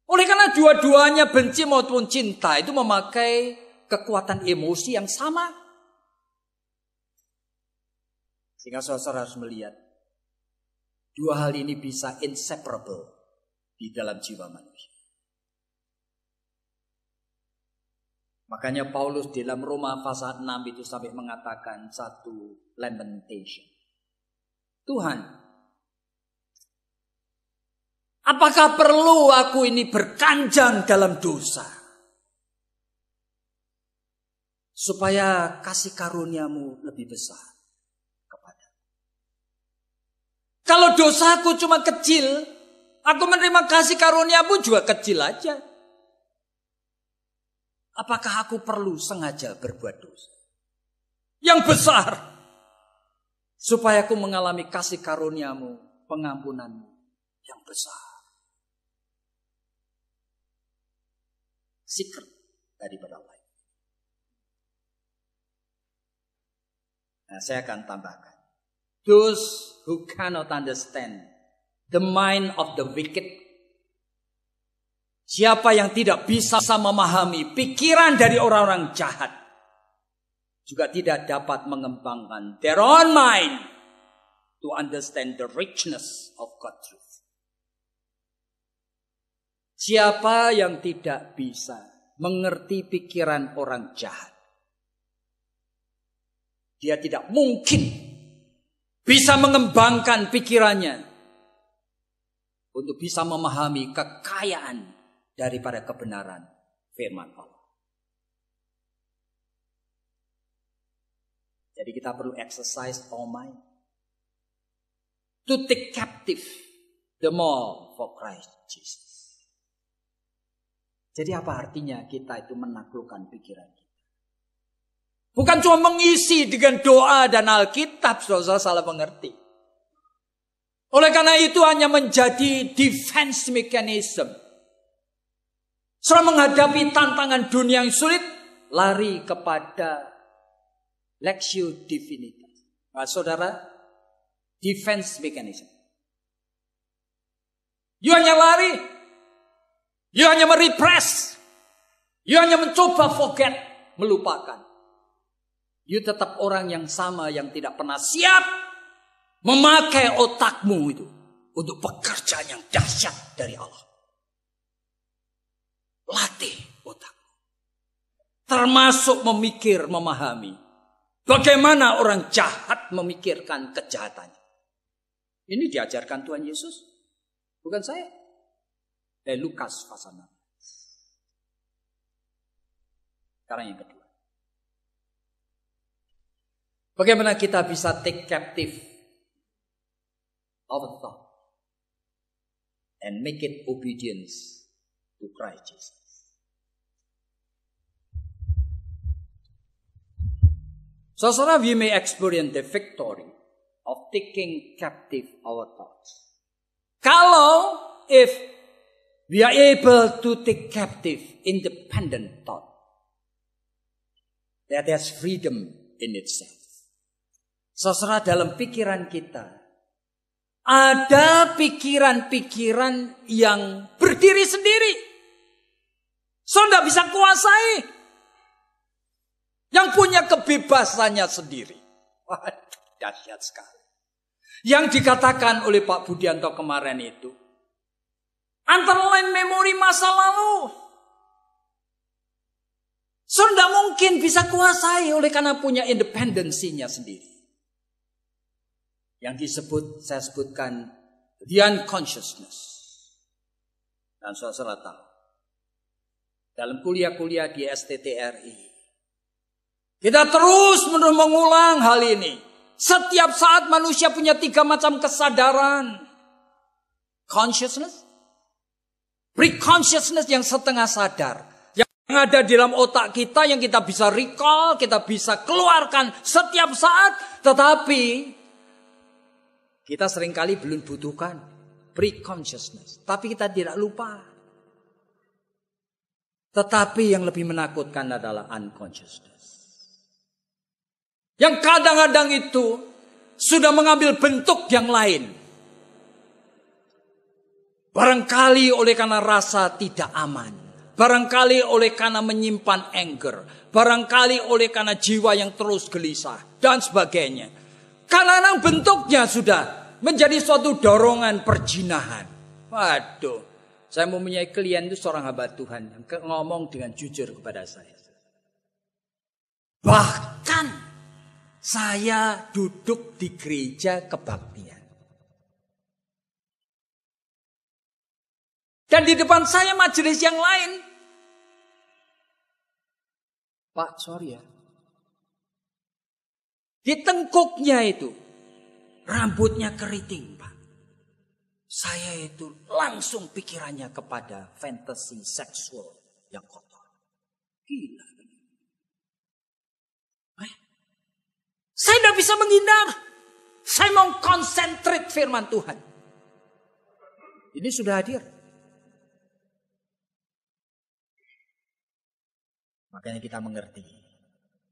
Speaker 1: Oleh karena dua-duanya benci maupun cinta itu memakai kekuatan emosi yang sama. Sehingga saudara harus melihat dua hal ini bisa inseparable di dalam jiwa manusia. Makanya Paulus dalam Roma pasal 6 itu sampai mengatakan satu lamentation. Tuhan, apakah perlu aku ini berkanjang dalam dosa? Supaya kasih karuniamu lebih besar kepada. Kalau dosaku cuma kecil, aku menerima kasih karuniamu juga kecil aja. Apakah aku perlu sengaja berbuat dosa yang besar supaya aku mengalami kasih karuniamu, pengampunanmu yang besar? Secret daripada Allah. Nah, saya akan tambahkan. Those who cannot understand the mind of the wicked. Siapa yang tidak bisa memahami pikiran dari orang-orang jahat juga tidak dapat mengembangkan their own mind to understand the richness of God's truth. Siapa yang tidak bisa mengerti pikiran orang jahat, dia tidak mungkin bisa mengembangkan pikirannya untuk bisa memahami kekayaan daripada kebenaran firman Allah. Jadi kita perlu exercise our mind to take captive the more for Christ Jesus. Jadi apa artinya kita itu menaklukkan pikiran kita? Bukan cuma mengisi dengan doa dan Alkitab, saudara salah mengerti. Oleh karena itu hanya menjadi defense mechanism. Setelah menghadapi tantangan dunia yang sulit, lari kepada Lectio Divinitas. Nah, saudara, defense mechanism. You hanya lari, you hanya merepress, you hanya mencoba forget, melupakan. You tetap orang yang sama yang tidak pernah siap memakai otakmu itu untuk pekerjaan yang dahsyat dari Allah. Latih otakmu. Termasuk memikir, memahami. Bagaimana orang jahat memikirkan kejahatannya. Ini diajarkan Tuhan Yesus. Bukan saya. Dari Lukas pasal 6. Sekarang yang kedua. Bagaimana kita bisa take captive our thought. And make it obedience to Christ Jesus. Saudara, we may experience the victory of taking captive our thoughts. Kalau if we are able to take captive independent thought, that has freedom in itself. Saudara, dalam pikiran kita Ada pikiran-pikiran yang berdiri sendiri. Saudara tidak bisa kuasai. Yang punya kebebasannya sendiri. Wah, dahsyat sekali. Yang dikatakan oleh Pak Budianto kemarin itu. Antara lain memori masa lalu. Saudara mungkin bisa kuasai oleh karena punya independensinya sendiri. Yang saya sebutkan the unconsciousness. Dan saudara tahu. Dalam kuliah-kuliah di STTRI. Kita terus mengulang hal ini. Setiap saat manusia punya 3 macam kesadaran. Consciousness. Pre-consciousness yang setengah sadar. Yang ada di dalam otak kita yang kita bisa recall, kita bisa keluarkan setiap saat. Tetapi kita seringkali belum butuhkan pre-consciousness. Tapi kita tidak lupa. Tetapi yang lebih menakutkan adalah unconsciousness. Yang kadang-kadang itu sudah mengambil bentuk yang lain. Barangkali oleh karena rasa tidak aman. Barangkali oleh karena menyimpan anger. Barangkali oleh karena jiwa yang terus gelisah. Dan sebagainya. Kadang-kadang bentuknya sudah menjadi suatu dorongan perjinahan. Waduh, saya mempunyai klien itu seorang hamba Tuhan yang ngomong dengan jujur kepada saya. Bahkan saya duduk di gereja kebaktian. Dan di depan saya majelis yang lain. Pak, sorry ya. Di tengkuknya itu, rambutnya keriting, Pak. Saya itu langsung pikirannya kepada fantasi seksual yang kotor. Gila. Saya tidak bisa menghindar. Saya mau konsentrate firman Tuhan. Ini sudah hadir. Makanya kita mengerti.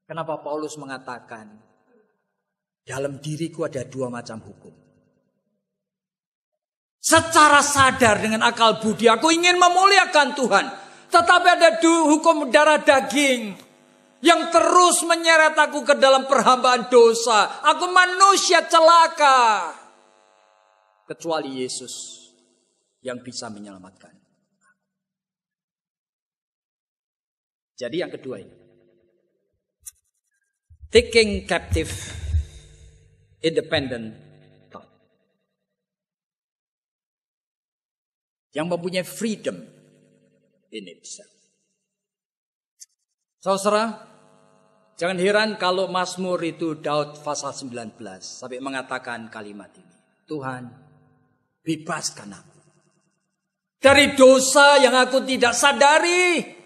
Speaker 1: Kenapa Paulus mengatakan, dalam diriku ada 2 macam hukum. Secara sadar dengan akal budi aku ingin memuliakan Tuhan. Tetapi ada hukum darah daging yang terus menyeret aku ke dalam perhambaan dosa. Aku manusia celaka. Kecuali Yesus yang bisa menyelamatkan. Jadi yang kedua ini. Taking captive independent thought. Yang mempunyai freedom in itself. Saudara, jangan heran kalau Mazmur itu Daud pasal 19 sampai mengatakan kalimat ini. Tuhan, bebaskan aku dari dosa yang aku tidak sadari.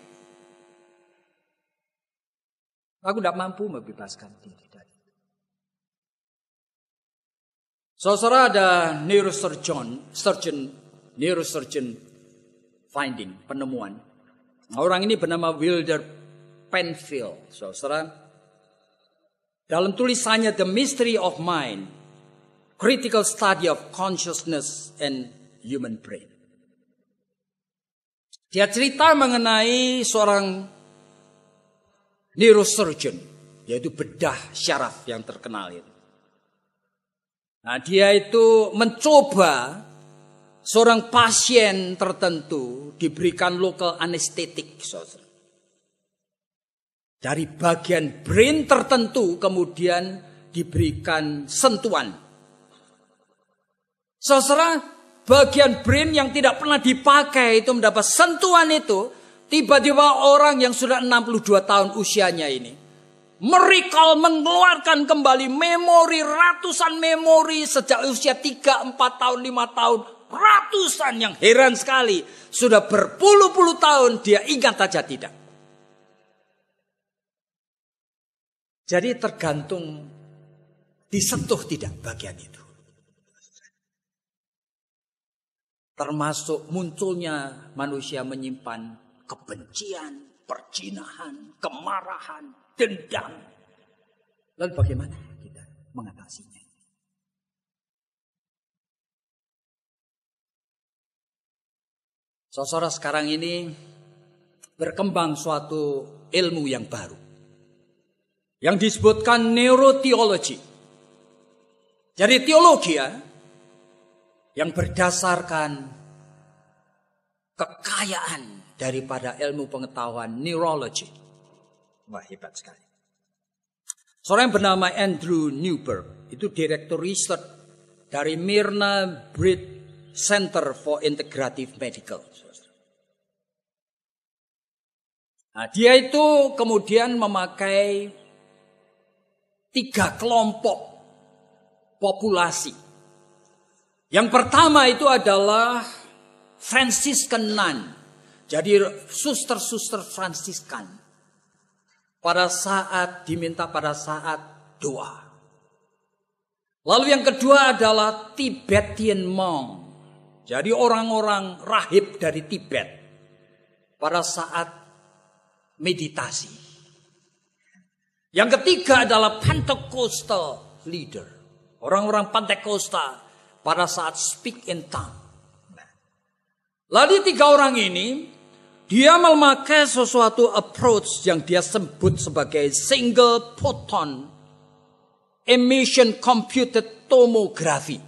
Speaker 1: Aku tidak mampu membebaskan diri dari. Saudara, ada neurosurgeon penemuan. Orang ini bernama Wilder Penfield. Saudara, dalam tulisannya The Mystery of Mind, Critical Study of Consciousness and Human Brain. Dia cerita mengenai seorang neurosurgeon, yaitu bedah syaraf yang terkenal itu. Nah, dia itu mencoba seorang pasien tertentu diberikan lokal anestetik. Dari bagian brain tertentu kemudian diberikan sentuhan. Saudara, bagian brain yang tidak pernah dipakai itu mendapat sentuhan itu. Tiba-tiba orang yang sudah 62 tahun usianya ini merecall, mengeluarkan kembali memori, ratusan memori sejak usia 3, 4 tahun, 5 tahun. Ratusan yang heran sekali. Sudah berpuluh-puluh tahun dia ingat saja tidak. Jadi tergantung disentuh tidak bagian itu. Termasuk munculnya manusia menyimpan kebencian, perjinahan, kemarahan, dendam. Lalu bagaimana kita mengatasinya? Saudara, sekarang ini berkembang suatu ilmu yang baru yang disebutkan neuroteologi. Jadi teologi ya, yang berdasarkan kekayaan daripada ilmu pengetahuan neurologi. Wah, hebat sekali. Seorang yang bernama Andrew Newberg, itu direktur riset dari Myrna Breed Center for Integrative Medical. Nah, dia itu kemudian memakai 3 kelompok populasi. Yang pertama itu adalah Franciscan nun. Jadi suster-suster Fransiskan. Diminta pada saat doa. Lalu yang kedua adalah Tibetan monk. Jadi orang-orang rahib dari Tibet pada saat meditasi. Yang ketiga adalah Pentecostal leader. Orang-orang Pentekosta pada saat speak in tongue. Lalu 3 orang ini, dia memakai sesuatu approach yang dia sebut sebagai single photon emission computed tomography.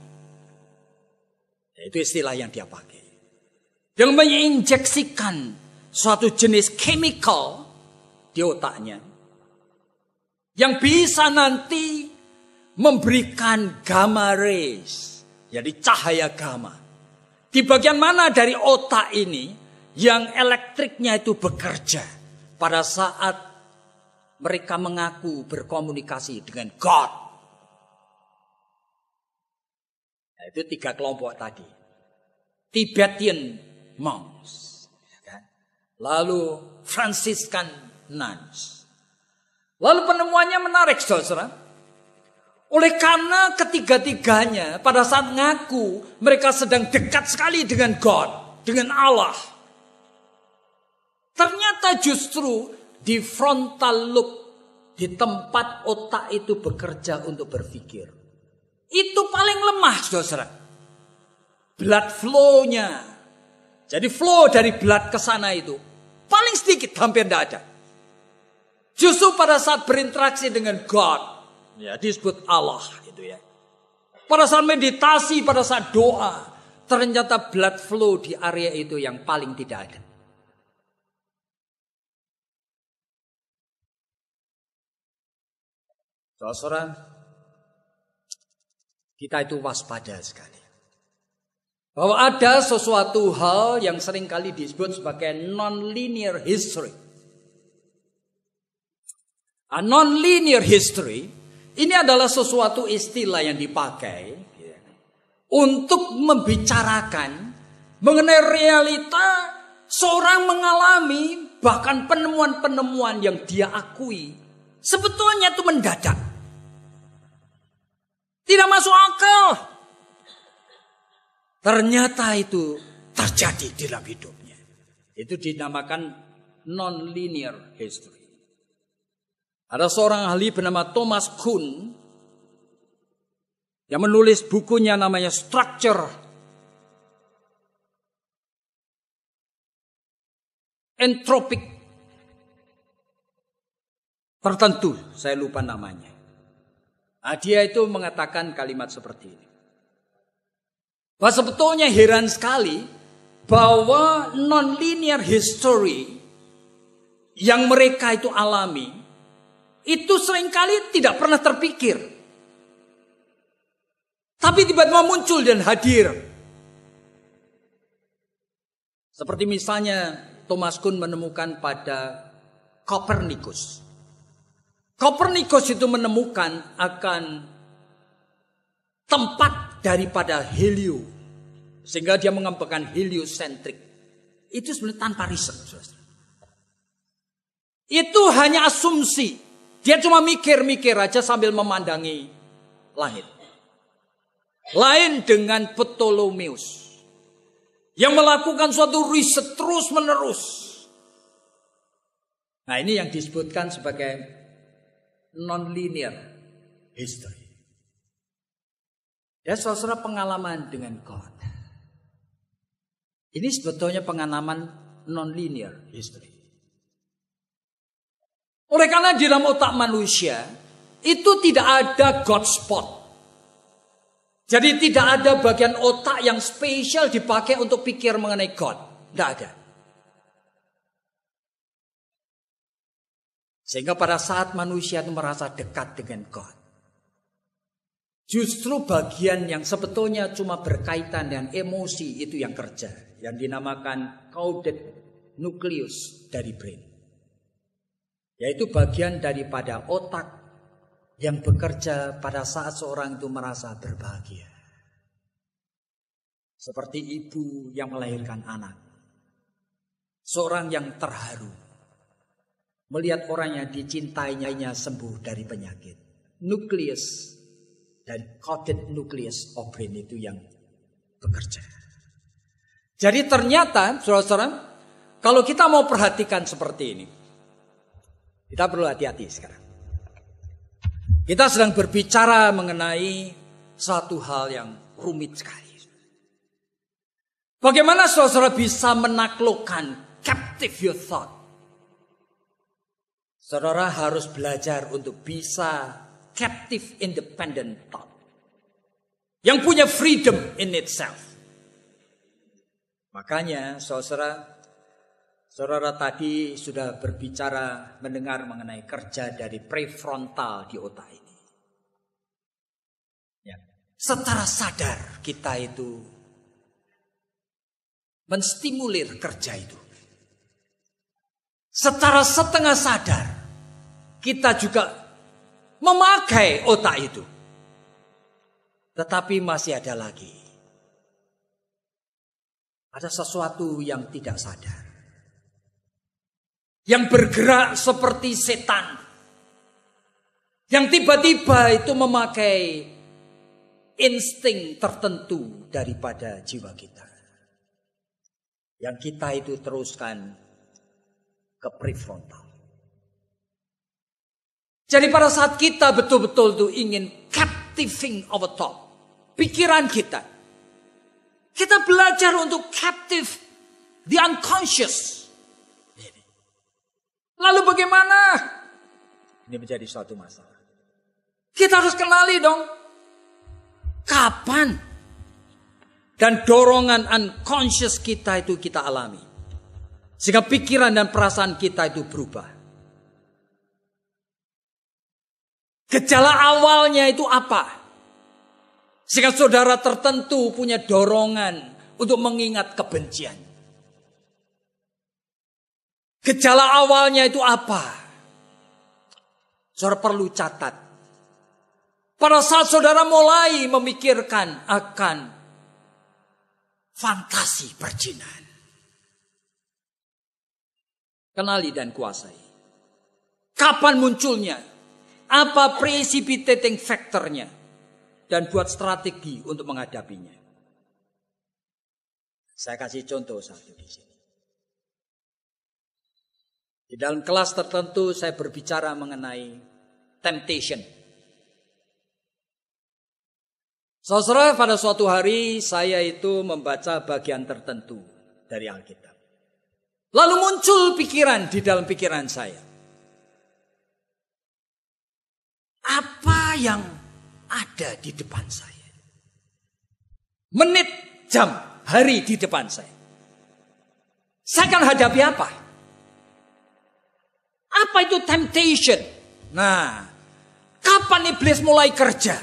Speaker 1: Itu istilah yang dia pakai. Yang menginjeksikan suatu jenis chemical di otaknya yang bisa nanti memberikan gamma rays, jadi cahaya gamma. Di bagian mana dari otak ini yang elektriknya itu bekerja pada saat mereka mengaku berkomunikasi dengan God. Nah, itu 3 kelompok tadi. Tibetan monks. Lalu Franciscan nuns. Lalu penemuannya menarik, saudara. Oleh karena ketiga-tiganya pada saat ngaku mereka sedang dekat sekali dengan God, dengan Allah. Ternyata justru di frontal lobe, di tempat otak itu bekerja untuk berpikir, itu paling lemah, saudara. Blood flow-nya. Jadi flow dari blood ke sana itu paling sedikit, hampir tidak ada. Justru pada saat berinteraksi dengan God, ya disebut Allah gitu ya. Pada saat meditasi, pada saat doa, ternyata blood flow di area itu yang paling tidak ada. Saudara, kita itu waspada sekali. Bahwa ada sesuatu hal yang seringkali disebut sebagai non-linear history. Non-linear history ini adalah sesuatu istilah yang dipakai untuk membicarakan mengenai realita seorang mengalami bahkan penemuan-penemuan yang dia akui sebetulnya itu mendadak. Tidak masuk akal. Ternyata itu terjadi dalam hidupnya. Itu dinamakan non-linear history. Ada seorang ahli bernama Thomas Kuhn yang menulis bukunya namanya Structure Entropic tertentu, saya lupa namanya. Nah, dia itu mengatakan kalimat seperti ini. Bahwa sebetulnya heran sekali bahwa non-linear history yang mereka itu alami itu seringkali tidak pernah terpikir. Tapi tiba-tiba muncul dan hadir. Seperti misalnya Thomas Kuhn menemukan pada Copernicus. Copernicus itu menemukan akan tempat daripada helio. Sehingga dia mengembangkan heliocentrik. Itu sebenarnya tanpa riset. Itu hanya asumsi. Dia cuma mikir-mikir aja sambil memandangi langit. Lain dengan Ptolemeus. Yang melakukan suatu riset terus menerus. Nah, ini yang disebutkan sebagai non-linear history. Dan saudara pengalaman dengan God. Ini sebetulnya pengalaman non-linear history. Oleh karena di dalam otak manusia itu tidak ada God spot. Jadi tidak ada bagian otak yang spesial dipakai untuk pikir mengenai God. Tidak ada. Sehingga pada saat manusia itu merasa dekat dengan God, justru bagian yang sebetulnya cuma berkaitan dengan emosi itu yang kerja. Yang dinamakan caudate nucleus dari brain. Yaitu bagian daripada otak yang bekerja pada saat seorang itu merasa berbahagia. Seperti ibu yang melahirkan anak. Seorang yang terharu melihat orang yang dicintainya sembuh dari penyakit. Nukleus dan caudate nucleus of brain itu yang bekerja. Jadi ternyata, saudara-saudara, kalau kita mau perhatikan seperti ini, kita perlu hati-hati sekarang. Kita sedang berbicara mengenai satu hal yang rumit sekali. Bagaimana saudara bisa menaklukkan captive your thought? Saudara harus belajar untuk bisa captive independent thought. Yang punya freedom in itself. Makanya saudara tadi sudah berbicara mendengar mengenai kerja dari prefrontal di otak ini. Ya. Secara sadar kita itu menstimulir kerja itu. Secara setengah sadar kita juga memakai otak itu. Tetapi masih ada lagi. Ada sesuatu yang tidak sadar. Yang bergerak seperti setan. Yang tiba-tiba itu memakai insting tertentu daripada jiwa kita. Yang kita itu teruskan ke prefrontal. Jadi pada saat kita betul-betul tuh ingin captivating our thought. Pikiran kita. Kita belajar untuk captive the unconscious. Lalu bagaimana? Ini menjadi suatu masalah. Kita harus kenali dong. Kapan? Dan dorongan unconscious kita itu kita alami. Sehingga pikiran dan perasaan kita itu berubah. Gejala awalnya itu apa? Sehingga saudara tertentu punya dorongan untuk mengingat kebencian. Gejala awalnya itu apa? Saudara perlu catat. Pada saat saudara mulai memikirkan akan fantasi perjinan. Kenali dan kuasai. Kapan munculnya? Apa precipitating factornya? Dan buat strategi untuk menghadapinya. Saya kasih contoh satu di sini. Di dalam kelas tertentu saya berbicara mengenai temptation. Saudara, pada suatu hari saya itu membaca bagian tertentu dari Alkitab. Lalu muncul pikiran di dalam pikiran saya. Apa yang ada di depan saya? Menit, jam, hari di depan saya. Saya akan hadapi apa? Apa itu temptation? Nah, kapan iblis mulai kerja?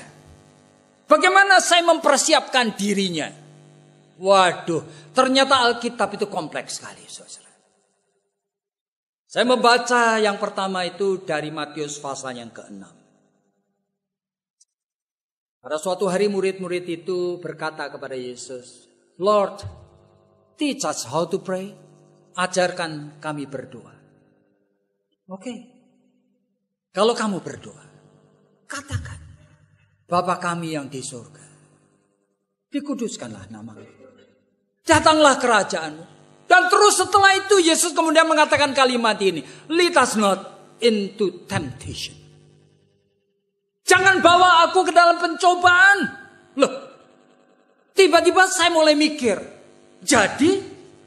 Speaker 1: Bagaimana saya mempersiapkan dirinya? Waduh, ternyata Alkitab itu kompleks sekali, saudara. Saya membaca yang pertama itu dari Matius pasal yang ke-6. Pada suatu hari murid-murid itu berkata kepada Yesus, Lord, teach us how to pray. Ajarkan kami berdoa. Oke. Kalau kamu berdoa, katakan, Bapa kami yang di surga, dikuduskanlah namamu. Datanglah kerajaanmu. Dan terus setelah itu Yesus kemudian mengatakan kalimat ini, lead us not into temptation. Jangan bawa aku ke dalam pencobaan. Loh, tiba-tiba saya mulai mikir. Jadi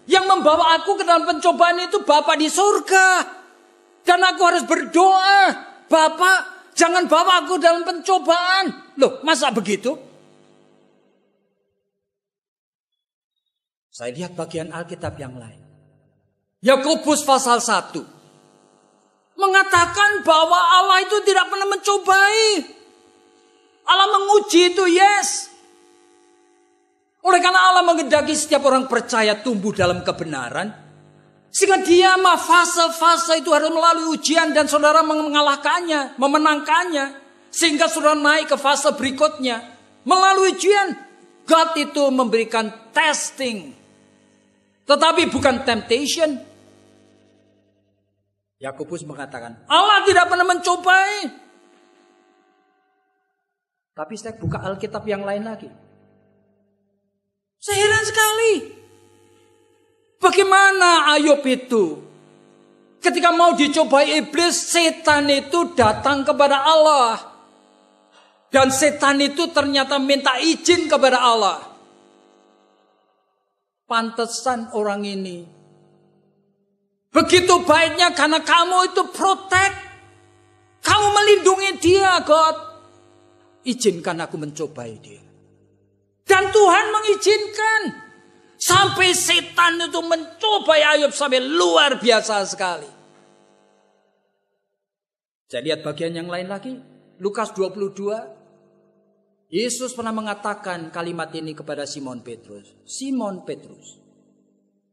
Speaker 1: Yang membawa aku ke dalam pencobaan itu Bapa di surga. Dan aku harus berdoa, Bapak, jangan bawa aku dalam pencobaan. Loh, masa begitu? Saya lihat bagian Alkitab yang lain. Yakobus pasal 1 mengatakan bahwa Allah itu tidak pernah mencobai. Allah menguji itu, yes. Oleh karena Allah menghendaki setiap orang percaya tumbuh dalam kebenaran, sehingga dia fase-fase itu harus melalui ujian dan saudara mengalahkannya, memenangkannya, sehingga saudara naik ke fase berikutnya. Melalui ujian, God itu memberikan testing, tetapi bukan temptation. Yakobus mengatakan, Allah tidak pernah mencobai. Tapi saya buka Alkitab yang lain lagi. Saya heran sekali. Bagaimana Ayub itu? Ketika mau dicobai iblis, setan itu datang kepada Allah. Dan setan itu ternyata minta izin kepada Allah. Pantesan orang ini begitu baiknya karena kamu itu protect. Kamu melindungi dia, God. Izinkan aku mencobai dia. Dan Tuhan mengizinkan. Sampai setan itu mencobai Ayub sampai luar biasa sekali. Saya lihat bagian yang lain lagi. Lukas 22. Yesus pernah mengatakan kalimat ini kepada Simon Petrus. Simon Petrus,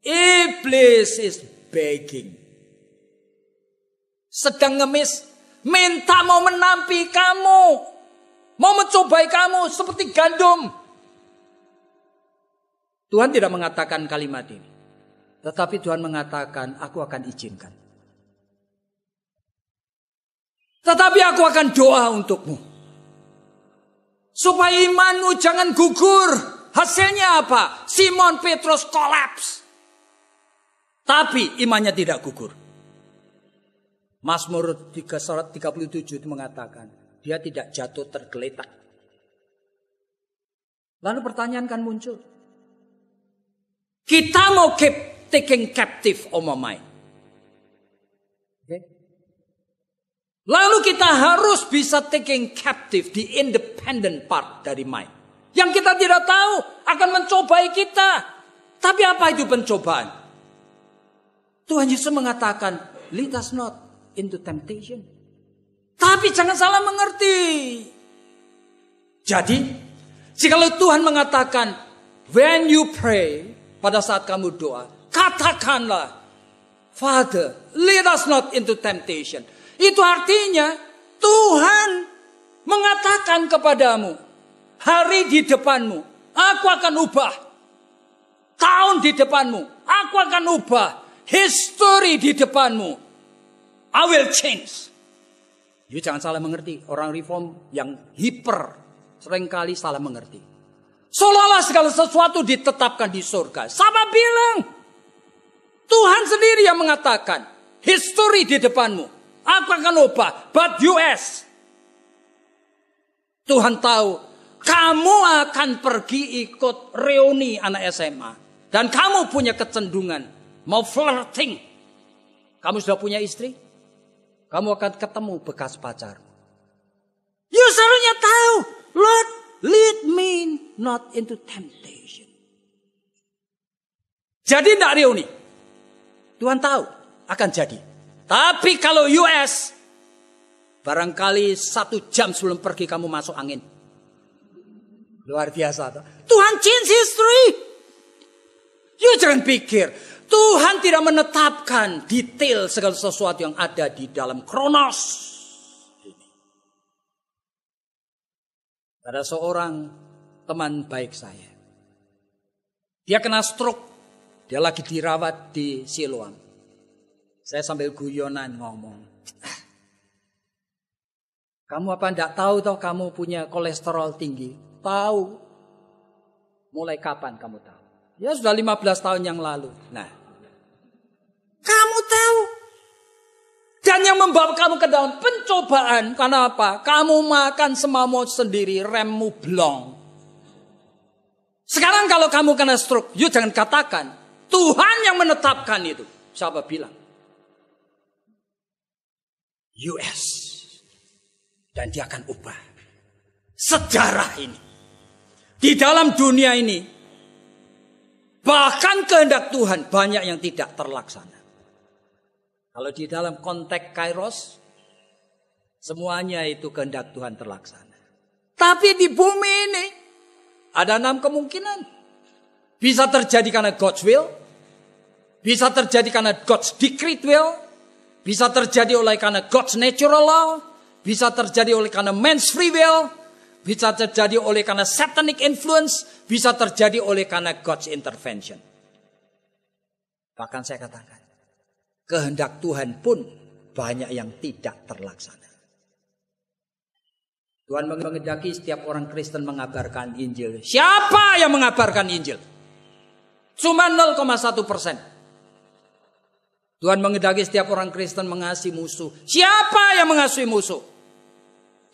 Speaker 1: iblis is begging. Sedang ngemis. Minta mau menampi kamu. Mau mencobai kamu seperti gandum. Tuhan tidak mengatakan kalimat ini. Tetapi Tuhan mengatakan, aku akan izinkan. Tetapi aku akan doa untukmu. Supaya imanmu jangan gugur. Hasilnya apa? Simon Petrus kolaps. Tapi imannya tidak gugur. Mazmur 37 itu mengatakan, dia tidak jatuh tergeletak. Lalu pertanyaan kan muncul. Kita mau keep taking captive our mind. Okay? Lalu kita harus bisa taking captive the independent part dari mind. Yang kita tidak tahu akan mencobai kita. Tapi apa itu pencobaan? Tuhan Yesus mengatakan, lead us not into temptation. Tapi jangan salah mengerti. Jadi, jika Tuhan mengatakan, when you pray, pada saat kamu doa, katakanlah, Father, lead us not into temptation. Itu artinya Tuhan mengatakan kepadamu, hari di depanmu, aku akan ubah. Tahun di depanmu, aku akan ubah. History di depanmu, I will change. You jangan salah mengerti. Orang reform yang hiper seringkali salah mengerti. Seolah-olah segala sesuatu ditetapkan di surga. Sama bilang. Tuhan sendiri yang mengatakan. History di depanmu. Aku akan ubah. But US. Tuhan tahu. Kamu akan pergi ikut reuni anak SMA. Dan kamu punya kecenderungan. Mau flirting. Kamu sudah punya istri. Kamu akan ketemu bekas pacar. You seharusnya tahu. Lord, lead me not into temptation. Jadi tidak reuni. Tuhan tahu akan jadi. Tapi kalau US, barangkali 1 jam sebelum pergi kamu masuk angin. Luar biasa. Tuhan change history. You jangan pikir. Tuhan tidak menetapkan detail segala sesuatu yang ada di dalam Kronos. Ada seorang teman baik saya. Dia kena stroke. Dia lagi dirawat di Siloam. Saya sambil guyonan ngomong. Kamu apa enggak tahu toh kamu punya kolesterol tinggi? Tahu. Mulai kapan kamu tahu? Ya sudah 15 tahun yang lalu. Nah. Kamu tahu. Dan yang membawa kamu ke dalam pencobaan. Karena apa? Kamu makan semamut sendiri. Remmu blong. Sekarang kalau kamu kena stroke. You jangan katakan. Tuhan yang menetapkan itu. Siapa bilang? US. Dan dia akan ubah sejarah ini. Di dalam dunia ini, bahkan kehendak Tuhan banyak yang tidak terlaksana. Kalau di dalam konteks Kairos, semuanya itu kehendak Tuhan terlaksana. Tapi di bumi ini, ada 6 kemungkinan. Bisa terjadi karena God's will. Bisa terjadi karena God's decreed will. Bisa terjadi oleh karena God's natural law. Bisa terjadi oleh karena man's free will. Bisa terjadi oleh karena satanic influence. Bisa terjadi oleh karena God's intervention. Bahkan saya katakan, kehendak Tuhan pun banyak yang tidak terlaksana. Tuhan menghendaki setiap orang Kristen mengabarkan Injil. Siapa yang mengabarkan Injil? Cuma 0,1%. Tuhan menghendaki setiap orang Kristen mengasihi musuh. Siapa yang mengasihi musuh?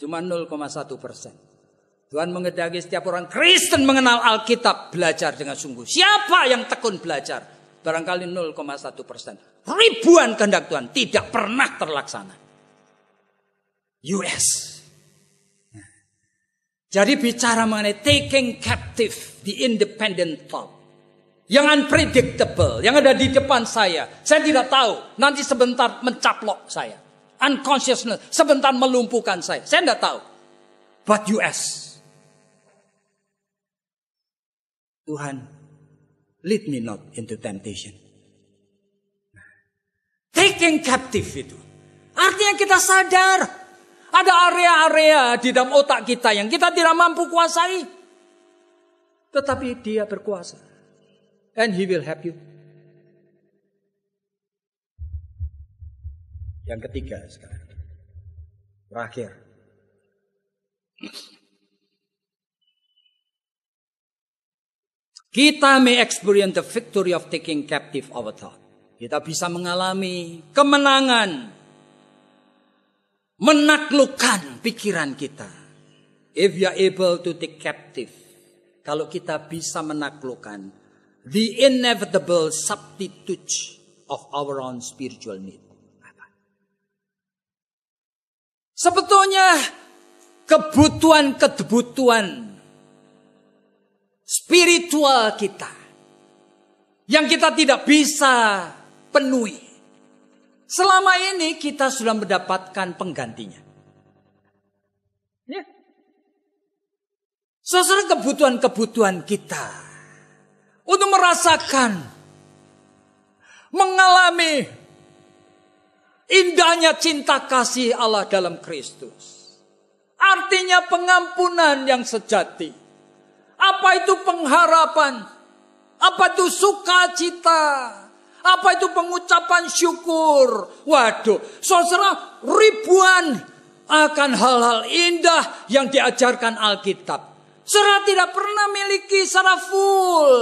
Speaker 1: Cuma 0,1%. Tuhan menghendaki setiap orang Kristen mengenal Alkitab, belajar dengan sungguh. Siapa yang tekun belajar? Barangkali 0,1%. Ribuan kehendak Tuhan tidak pernah terlaksana. US. Jadi bicara mengenai taking captive the independent thought. Yang unpredictable, yang ada di depan saya tidak tahu. Nanti sebentar mencaplok saya. Unconsciousness, sebentar melumpuhkan saya tidak tahu. But US. Tuhan, lead me not into temptation. Taking captive itu. Artinya kita sadar. Ada area-area di dalam otak kita yang kita tidak mampu kuasai. Tetapi dia berkuasa. And he will help you. Yang ketiga sekarang. Terakhir. Kita may experience the victory of taking captive our thought. Kita bisa mengalami kemenangan. Menaklukkan pikiran kita. If we are able to take captive. Kalau kita bisa menaklukkan the inevitable substitute of our own spiritual need. Sebetulnya kebutuhan spiritual kita yang kita tidak bisa penuhi. Selama ini kita sudah mendapatkan penggantinya. Ya. Saudara, kebutuhan kita untuk merasakan, mengalami indahnya cinta kasih Allah dalam Kristus. Artinya pengampunan yang sejati. Apa itu pengharapan? Apa itu sukacita? Apa itu pengucapan syukur? Waduh, saudara, ribuan akan hal-hal indah yang diajarkan Alkitab. Saudara tidak pernah miliki secara full.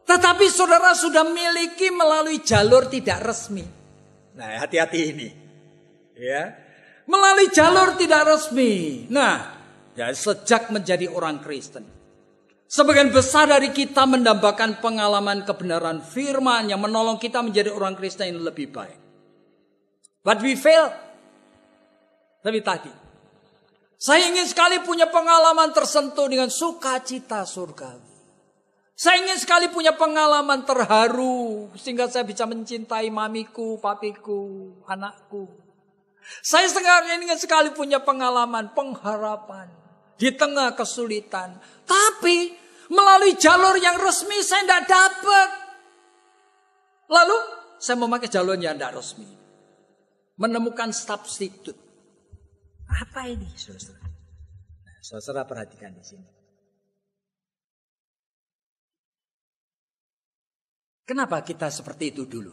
Speaker 1: Tetapi saudara sudah miliki melalui jalur tidak resmi. Nah, hati-hati ini. Ya. Melalui jalur tidak resmi. Nah, ya, sejak menjadi orang Kristen, sebagian besar dari kita mendambakan pengalaman kebenaran firman yang menolong kita menjadi orang Kristen yang lebih baik. But we fail. Tapi tadi, saya ingin sekali punya pengalaman tersentuh dengan sukacita surgawi. Saya ingin sekali punya pengalaman terharu sehingga saya bisa mencintai mamiku, papiku, anakku. Saya ingin sekali punya pengalaman pengharapan di tengah kesulitan. Tapi melalui jalur yang resmi saya tidak dapat. Lalu saya memakai jalur yang tidak resmi. Menemukan substitute. Apa ini, saudara? Nah, saudara perhatikan di sini. Kenapa kita seperti itu dulu?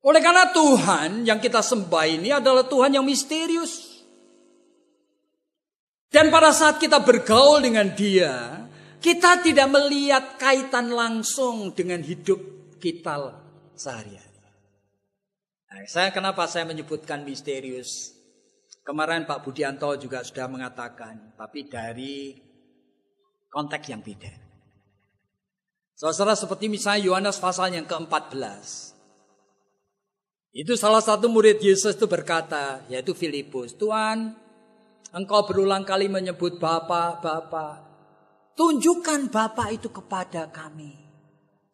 Speaker 1: Oleh karena Tuhan yang kita sembah ini adalah Tuhan yang misterius. Dan pada saat kita bergaul dengan Dia, kita tidak melihat kaitan langsung dengan hidup kita sehari-hari. Nah, kenapa saya menyebutkan misterius? Kemarin Pak Budianto juga sudah mengatakan, tapi dari konteks yang beda. Saudara, seperti misalnya Yohanes pasal yang ke-14. Itu salah satu murid Yesus itu berkata, yaitu Filipus, Tuhan, Engkau berulang kali menyebut Bapa, Bapa. Tunjukkan Bapa itu kepada kami,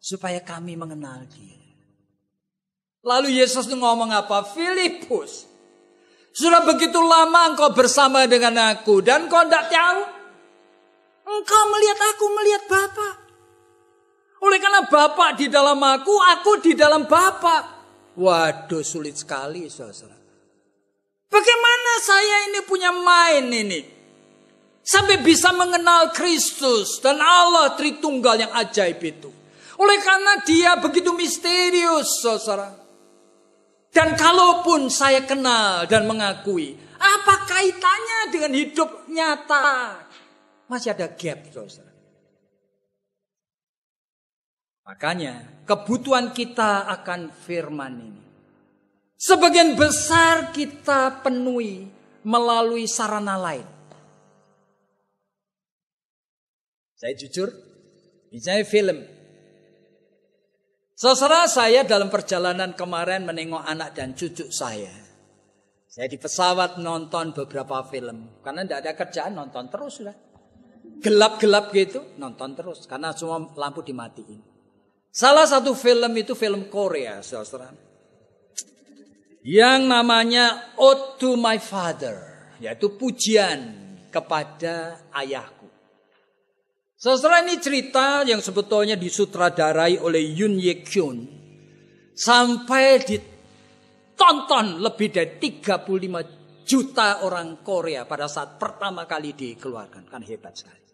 Speaker 1: supaya kami mengenal Dia. Lalu Yesus itu ngomong apa? Filipus, sudah begitu lama engkau bersama dengan aku, dan engkau tidak tahu? Engkau melihat aku, melihat Bapa. Oleh karena Bapa di dalam aku di dalam Bapa. Waduh, sulit sekali, saudara. Bagaimana saya ini punya main ini? Sampai bisa mengenal Kristus dan Allah Tritunggal yang ajaib itu. Oleh karena Dia begitu misterius, saudara. Dan kalaupun saya kenal dan mengakui, apa kaitannya dengan hidup nyata? Masih ada gap, saudara. Makanya kebutuhan kita akan firman ini. Sebagian besar kita penuhi melalui sarana lain. Saya jujur, misalnya film. Saudara, saya dalam perjalanan kemarin menengok anak dan cucu saya. Saya di pesawat nonton beberapa film. Karena tidak ada kerjaan, nonton terus lah. Gelap-gelap gitu, nonton terus. Karena semua lampu dimatiin. Salah satu film itu film Korea, saudara. Yang namanya Ode to My Father. Yaitu pujian kepada ayahku. Saudara, ini cerita yang sebetulnya disutradarai oleh Yoon Ye Kyun. Sampai ditonton lebih dari 35 juta orang Korea pada saat pertama kali dikeluarkan. Kan hebat sekali.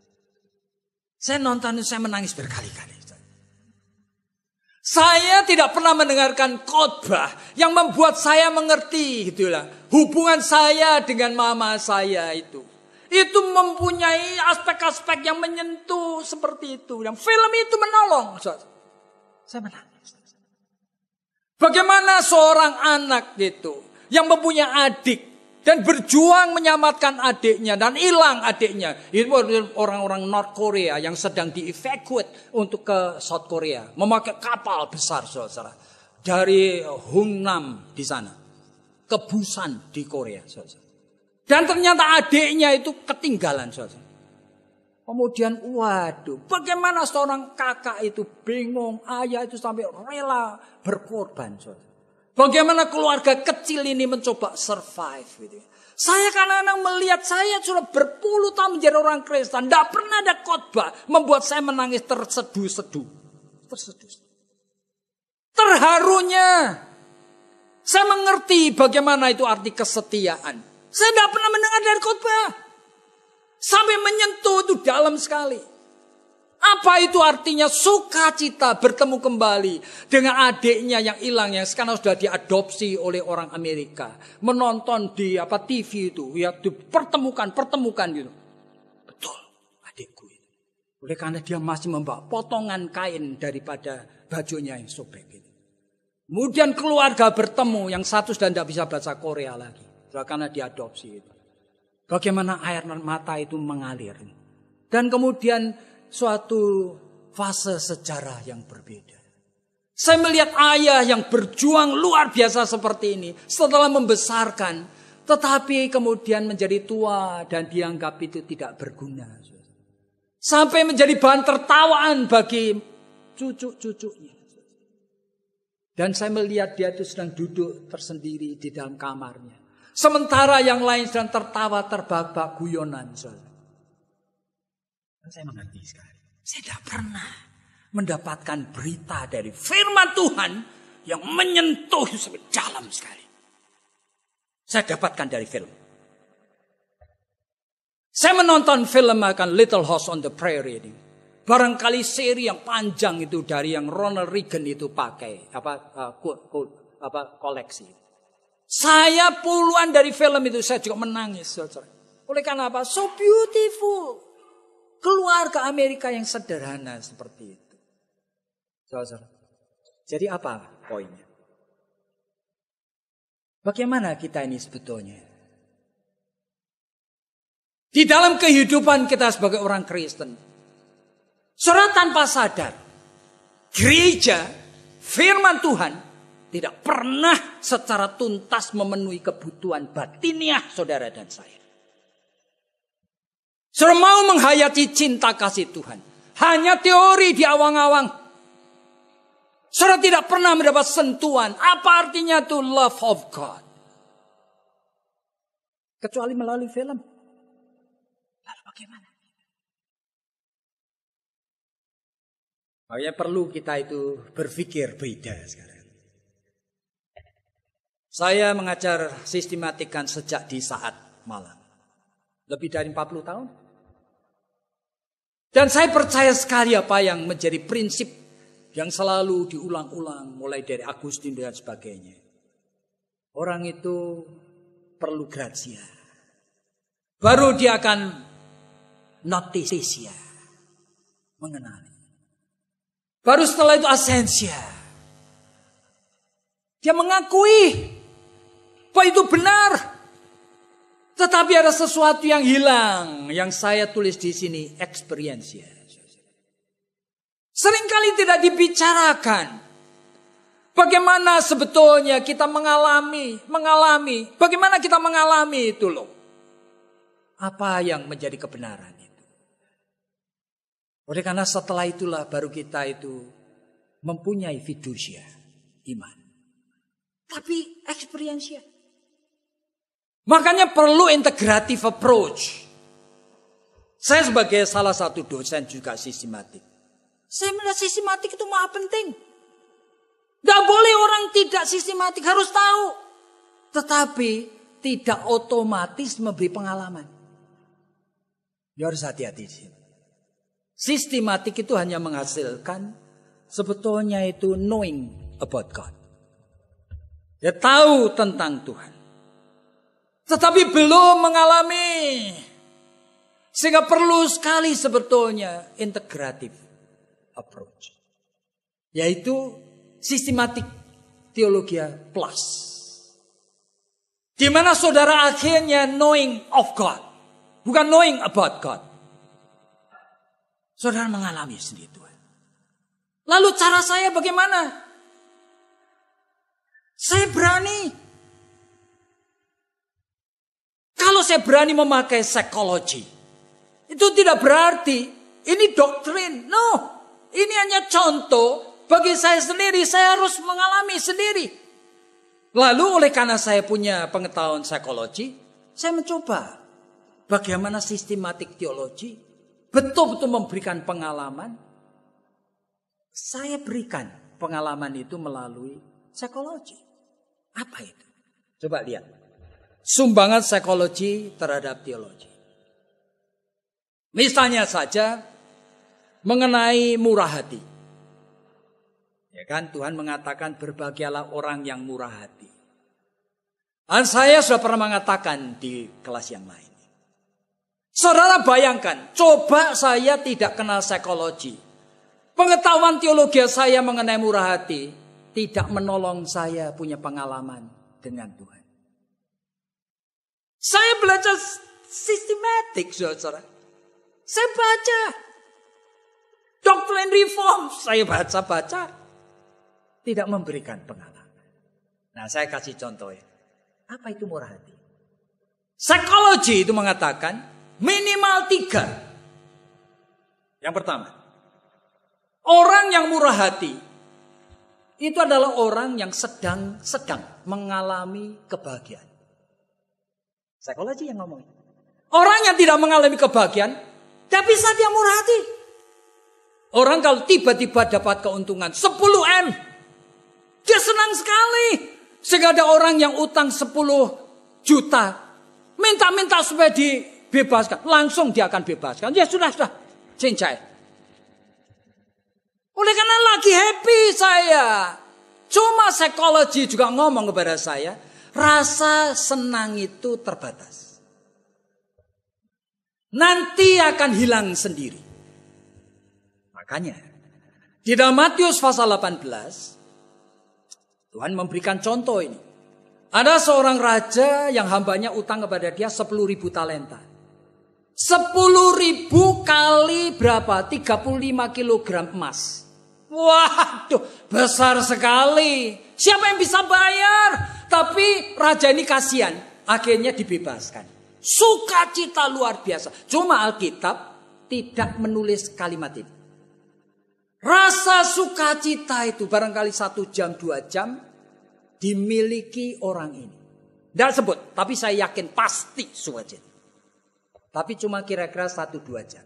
Speaker 1: Saya nonton, saya menangis berkali-kali. Saya tidak pernah mendengarkan khotbah yang membuat saya mengerti gitulah. Hubungan saya dengan mama saya itu mempunyai aspek-aspek yang menyentuh seperti itu. Yang film itu menolong. Saya menangis. Bagaimana seorang anak gitu yang mempunyai adik dan berjuang menyelamatkan adiknya dan hilang adiknya. Itu orang-orang North Korea yang sedang di-evacuate untuk ke South Korea. Memakai kapal besar, saudara. Dari Hungnam di sana. Ke Busan di Korea, saudara. Dan ternyata adiknya itu ketinggalan, saudara. Kemudian, waduh, bagaimana seorang kakak itu bingung. Ayah itu sampai rela berkorban, saudara. Bagaimana keluarga kecil ini mencoba survive gitu. Saya kadang-kadang melihat saya sudah berpuluh tahun menjadi orang Kristen. Tidak pernah ada khotbah membuat saya menangis terseduh-seduh. Terharunya. Saya mengerti bagaimana itu arti kesetiaan. Saya tidak pernah mendengar dari khotbah. Sampai menyentuh itu dalam sekali. Apa itu artinya sukacita bertemu kembali dengan adiknya yang hilang, yang sekarang sudah diadopsi oleh orang Amerika. Menonton di TV itu, ya pertemukan gitu. Betul, adikku itu. Oleh karena dia masih membawa potongan kain daripada bajunya yang sobek gitu. Kemudian keluarga bertemu, yang satu sudah tidak bisa bahasa Korea lagi. Karena diadopsi itu. Bagaimana air mata itu mengalir. Dan kemudian suatu fase sejarah yang berbeda. Saya melihat ayah yang berjuang luar biasa seperti ini. Setelah membesarkan. Tetapi kemudian menjadi tua. Dan dianggap itu tidak berguna. Sampai menjadi bahan tertawaan bagi cucu-cucunya. Dan saya melihat dia itu sedang duduk tersendiri di dalam kamarnya. Sementara yang lain sedang tertawa terbahak-bahak guyonan. Saya mengerti sekali. Saya tidak pernah mendapatkan berita dari firman Tuhan yang menyentuh sampai dalam sekali. Saya dapatkan dari film. Saya menonton film akan Little House on the Prairie ini. Barangkali seri yang panjang itu dari yang Ronald Reagan itu pakai koleksi. Saya puluhan dari film itu saya juga menangis. Oleh karena apa? So beautiful. Keluarga Amerika yang sederhana seperti itu. Saudara. Jadi apa poinnya? Bagaimana kita ini sebetulnya? Di dalam kehidupan kita sebagai orang Kristen. Saudara, tanpa sadar. gereja, firman Tuhan tidak pernah secara tuntas memenuhi kebutuhan batiniah saudara dan saya. Saudara mau menghayati cinta kasih Tuhan, hanya teori di awang-awang. Saudara tidak pernah mendapat sentuhan. Apa artinya itu love of God? Kecuali melalui film. Lalu bagaimana? Makanya perlu kita itu berpikir beda sekarang. Saya mengajar sistematikan sejak di saat malam. Lebih dari 40 tahun. Dan saya percaya sekali apa yang menjadi prinsip yang selalu diulang-ulang. Mulai dari Agustin dan sebagainya. Orang itu perlu gratia. Baru dia akan noticia. Mengenali. Baru setelah itu asensia. Dia mengakui bahwa itu benar. Tetapi ada sesuatu yang hilang. Yang saya tulis di sini. Experience. Seringkali tidak dibicarakan. Bagaimana sebetulnya kita mengalami. Bagaimana kita mengalami itu loh. Apa yang menjadi kebenaran itu. Oleh karena setelah itulah baru kita itu mempunyai fiducia. Iman. Tapi experience. Makanya perlu integrative approach. Saya sebagai salah satu dosen juga sistematik. Saya melihat sistematik itu maha penting. Tidak boleh orang tidak sistematik, harus tahu. Tetapi tidak otomatis memberi pengalaman. Ya harus hati-hati di sini. Sistematik itu hanya menghasilkan sebetulnya itu knowing about God. Dia tahu tentang Tuhan. Tetapi belum mengalami. Sehingga perlu sekali sebetulnya integrative approach. Yaitu sistematik teologi plus. Di mana saudara akhirnya knowing of God. Bukan knowing about God. Saudara mengalami sendiri Tuhan. Lalu cara saya bagaimana? Saya berani. Kalau saya berani memakai psikologi. Itu tidak berarti ini doktrin. No. Ini hanya contoh. Bagi saya sendiri. Saya harus mengalami sendiri. Lalu oleh karena saya punya pengetahuan psikologi. Saya mencoba. Bagaimana sistematik teologi betul-betul memberikan pengalaman. Saya berikan pengalaman itu melalui psikologi. Apa itu? Coba lihat. Sumbangan psikologi terhadap teologi. Misalnya saja mengenai murah hati. Ya kan, Tuhan mengatakan berbahagialah orang yang murah hati. Dan saya sudah pernah mengatakan di kelas yang lain. Saudara bayangkan, coba saya tidak kenal psikologi. Pengetahuan teologi saya mengenai murah hati tidak menolong saya punya pengalaman dengan Tuhan. Saya belajar sistematik, saudara. Saya baca. Doctrine Reform, saya baca-baca. Tidak memberikan pengalaman. Nah, saya kasih contoh ya. Apa itu murah hati? Psikologi itu mengatakan minimal 3. Yang pertama, orang yang murah hati itu adalah orang yang sedang mengalami kebahagiaan. Psikologi yang ngomong. Orang yang tidak mengalami kebahagiaan, tidak bisa dia murah hati. Orang kalau tiba-tiba dapat keuntungan 10 M, dia senang sekali. Sehingga ada orang yang utang 10 juta, minta supaya dibebaskan. Langsung dia akan bebaskan. Ya sudah. Cincai. Oleh karena lagi happy saya. Cuma psikologi juga ngomong kepada saya. Rasa senang itu terbatas. Nanti akan hilang sendiri. Makanya. Di dalam Matius pasal 18. Tuhan memberikan contoh ini. Ada seorang raja yang hambanya utang kepada dia 10.000 talenta. 10.000 kali berapa? 35 kilogram emas. Waduh, besar sekali. Siapa yang bisa bayar? Tapi raja ini kasihan, akhirnya dibebaskan. Sukacita luar biasa. Cuma Alkitab tidak menulis kalimat ini. Rasa sukacita itu barangkali 1 jam, 2 jam dimiliki orang ini. Tidak sebut, tapi saya yakin pasti sukacita. Tapi cuma kira-kira 1-2 jam.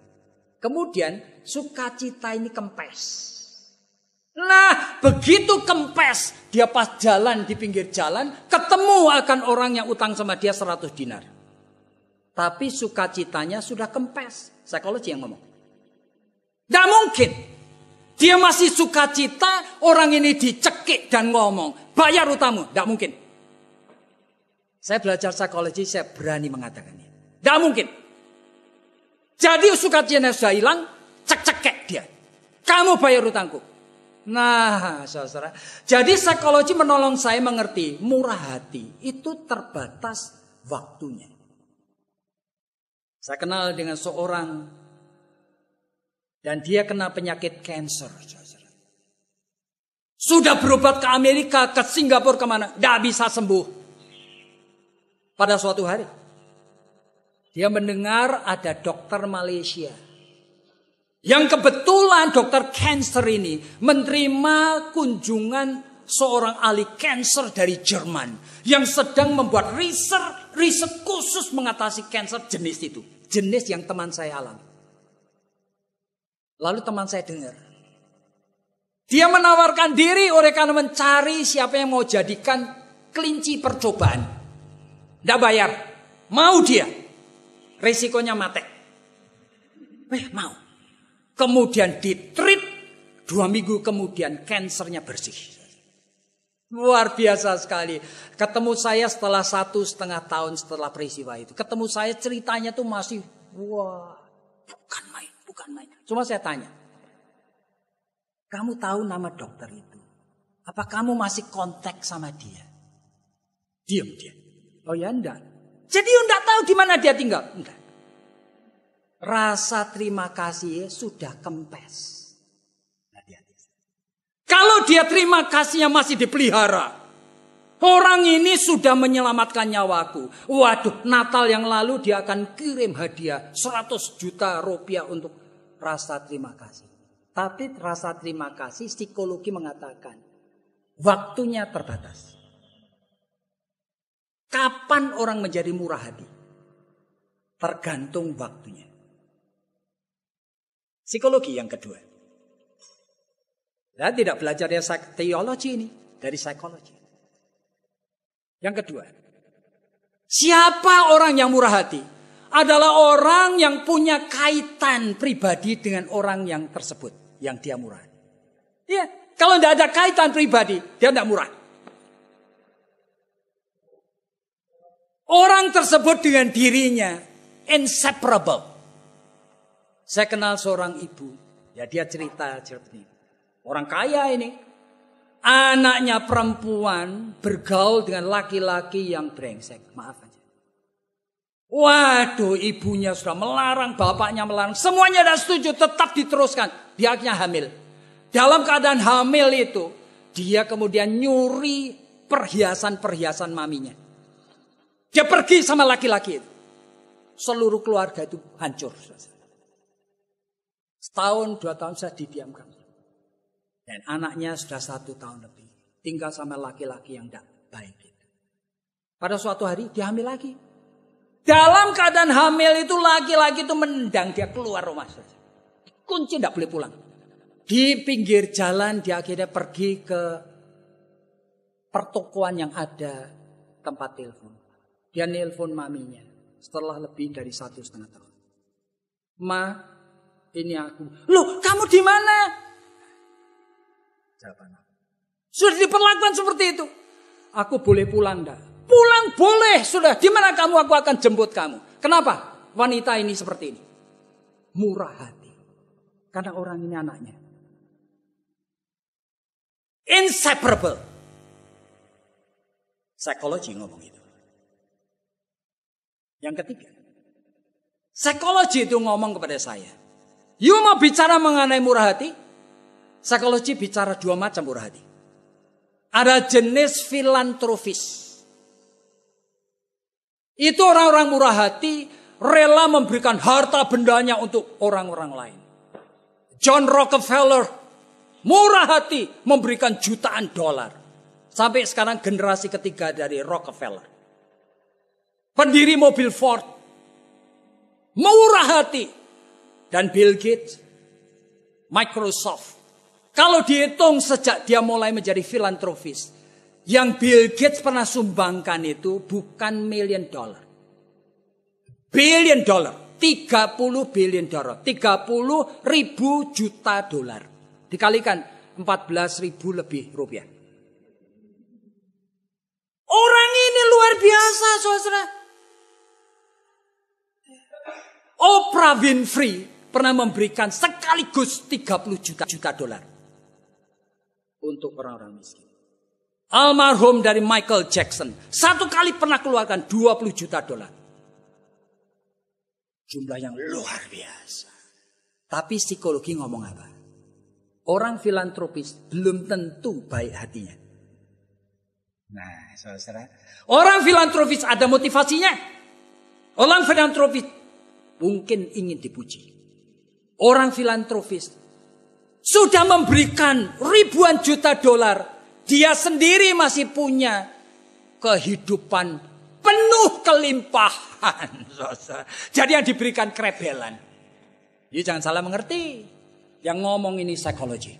Speaker 1: Kemudian sukacita ini kempes. Nah, begitu kempes, dia pas jalan di pinggir jalan, ketemu akan orang yang utang sama dia 100 dinar. Tapi sukacitanya sudah kempes. Psikologi yang ngomong. Tidak mungkin. Dia masih sukacita, orang ini dicekik dan ngomong, bayar utangmu. Tidak mungkin. Saya belajar psikologi, saya berani mengatakannya. Tidak mungkin. Jadi sukacitanya sudah hilang, cekek dia. Kamu bayar utangku. Nah, saudara. Jadi psikologi menolong saya mengerti, murah hati itu terbatas waktunya. Saya kenal dengan seorang dan dia kena penyakit kanker. Sudah berobat ke Amerika, ke Singapura, kemana, tidak bisa sembuh. Pada suatu hari, dia mendengar ada dokter Malaysia. Yang kebetulan dokter kanker ini menerima kunjungan seorang ahli kanker dari Jerman. Yang sedang membuat riset khusus mengatasi kanker jenis itu. Jenis yang teman saya alami. Lalu teman saya dengar. Dia menawarkan diri oleh karena mencari siapa yang mau jadikan kelinci percobaan. Tidak bayar. Mau dia. Risikonya mati. Mau. Kemudian ditreat, 2 minggu kemudian kansernya bersih. Luar biasa sekali. Ketemu saya setelah 1,5 tahun setelah peristiwa itu. Ketemu saya ceritanya tuh masih, wah, bukan main. Cuma saya tanya, kamu tahu nama dokter itu? Apa kamu masih kontak sama dia? Diam dia. Oh ya enggak. Jadi enggak tahu di mana dia tinggal? Enggak. Rasa terima kasih sudah kempes. Kalau dia terima kasihnya masih dipelihara. Orang ini sudah menyelamatkan nyawaku. Waduh, Natal yang lalu dia akan kirim hadiah 100 juta rupiah untuk rasa terima kasih. Tapi rasa terima kasih psikologi mengatakan waktunya terbatas. Kapan orang menjadi murah hati? Tergantung waktunya. Psikologi yang kedua. Saya tidak belajar dari teologi ini. Dari psikologi. Yang kedua. Siapa orang yang murah hati? Adalah orang yang punya kaitan pribadi dengan orang yang tersebut. Yang dia murah hati. Ya, kalau tidak ada kaitan pribadi, dia tidak murah. Orang tersebut dengan dirinya inseparable. Saya kenal seorang ibu, ya dia cerita ini. Orang kaya ini, anaknya perempuan bergaul dengan laki-laki yang brengsek, maaf aja. Waduh, ibunya sudah melarang, bapaknya melarang, semuanya tidak setuju, tetap diteruskan. Dia akhirnya hamil. Dalam keadaan hamil itu, dia kemudian nyuri perhiasan-perhiasan maminya. Dia pergi sama laki-laki itu. Seluruh keluarga itu hancur. Setahun, 2 tahun saya didiamkan. Dan anaknya sudah 1 tahun lebih. Tinggal sama laki-laki yang tidak baik. Pada suatu hari dia hamil lagi. Dalam keadaan hamil itu laki-laki itu menendang dia keluar rumah. Kunci tidak boleh pulang. Di pinggir jalan dia akhirnya pergi ke pertokoan yang ada tempat telepon. Dia nelpon maminya setelah lebih dari 1,5 tahun. Ma, ini aku. Loh, kamu di mana? Jawaban aku. Sudah diperlakukan seperti itu. Aku boleh pulang enggak? Pulang boleh, sudah. Di mana kamu? Aku akan jemput kamu. Kenapa? Wanita ini seperti ini. Murah hati. Karena orang ini anaknya. Inseparable. Psikologi ngomong itu. Yang ketiga. Psikologi itu ngomong kepada saya. You mau bicara mengenai murah hati? Psikologi bicara dua macam murah hati. Ada jenis filantropis. Itu orang-orang murah hati rela memberikan harta bendanya untuk orang-orang lain. John Rockefeller murah hati memberikan jutaan dolar. Sampai sekarang generasi ketiga dari Rockefeller. Pendiri mobil Ford murah hati. Dan Bill Gates, Microsoft. Kalau dihitung sejak dia mulai menjadi filantropis, yang Bill Gates pernah sumbangkan itu bukan million dollar. Billion dollar. 30 billion dollar. 30 ribu juta dolar. Dikalikan 14 ribu lebih rupiah. Orang ini luar biasa, saudara. Oprah Winfrey pernah memberikan sekaligus 30 juta dolar. Untuk orang-orang miskin. Almarhum dari Michael Jackson. Satu kali pernah keluarkan 20 juta dolar. Jumlah yang luar biasa. Tapi psikologi ngomong apa? Orang filantropis belum tentu baik hatinya. Nah, saudara. Orang filantropis ada motivasinya. Orang filantropis mungkin ingin dipuji. Orang filantropis sudah memberikan ribuan juta dolar. Dia sendiri masih punya kehidupan penuh kelimpahan. Jadi yang diberikan kerebelan. Jadi jangan salah mengerti. Yang ngomong ini psikologi.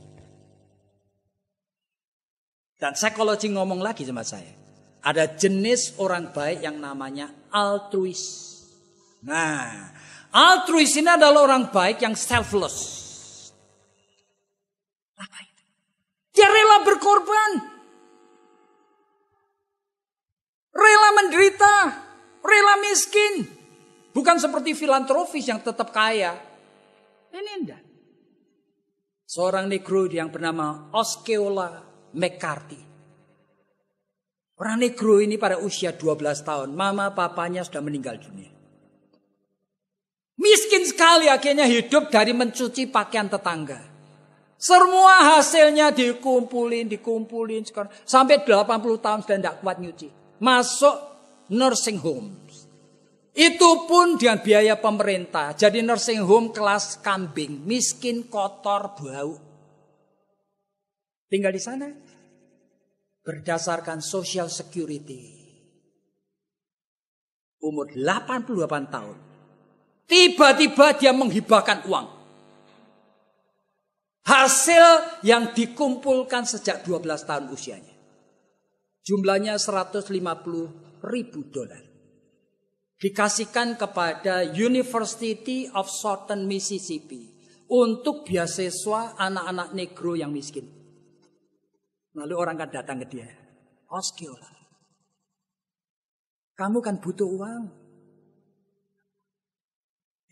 Speaker 1: Dan psikologi ngomong lagi sama saya. Ada jenis orang baik yang namanya altruis. Nah, altruis ini adalah orang baik yang selfless. Apa itu? Dia rela berkorban. Rela menderita. Rela miskin. Bukan seperti filantropis yang tetap kaya. Ini enggak. Seorang negro yang bernama Osceola McCarthy. Orang negro ini pada usia 12 tahun. Mama papanya sudah meninggal dunia. Miskin sekali akhirnya hidup dari mencuci pakaian tetangga. Semua hasilnya dikumpulin. Sekarang, sampai 80 tahun sudah tidak kuat nyuci. Masuk nursing home. Itu pun dengan biaya pemerintah. Jadi nursing home kelas kambing. Miskin, kotor, bau. Tinggal di sana. Berdasarkan social security. Umur 88 tahun. Tiba-tiba dia menghibahkan uang. Hasil yang dikumpulkan sejak 12 tahun usianya. Jumlahnya 150 ribu dolar. Dikasihkan kepada University of Southern Mississippi. Untuk beasiswa anak-anak negro yang miskin. Lalu orang kan datang ke dia. Osceola, kamu kan butuh uang.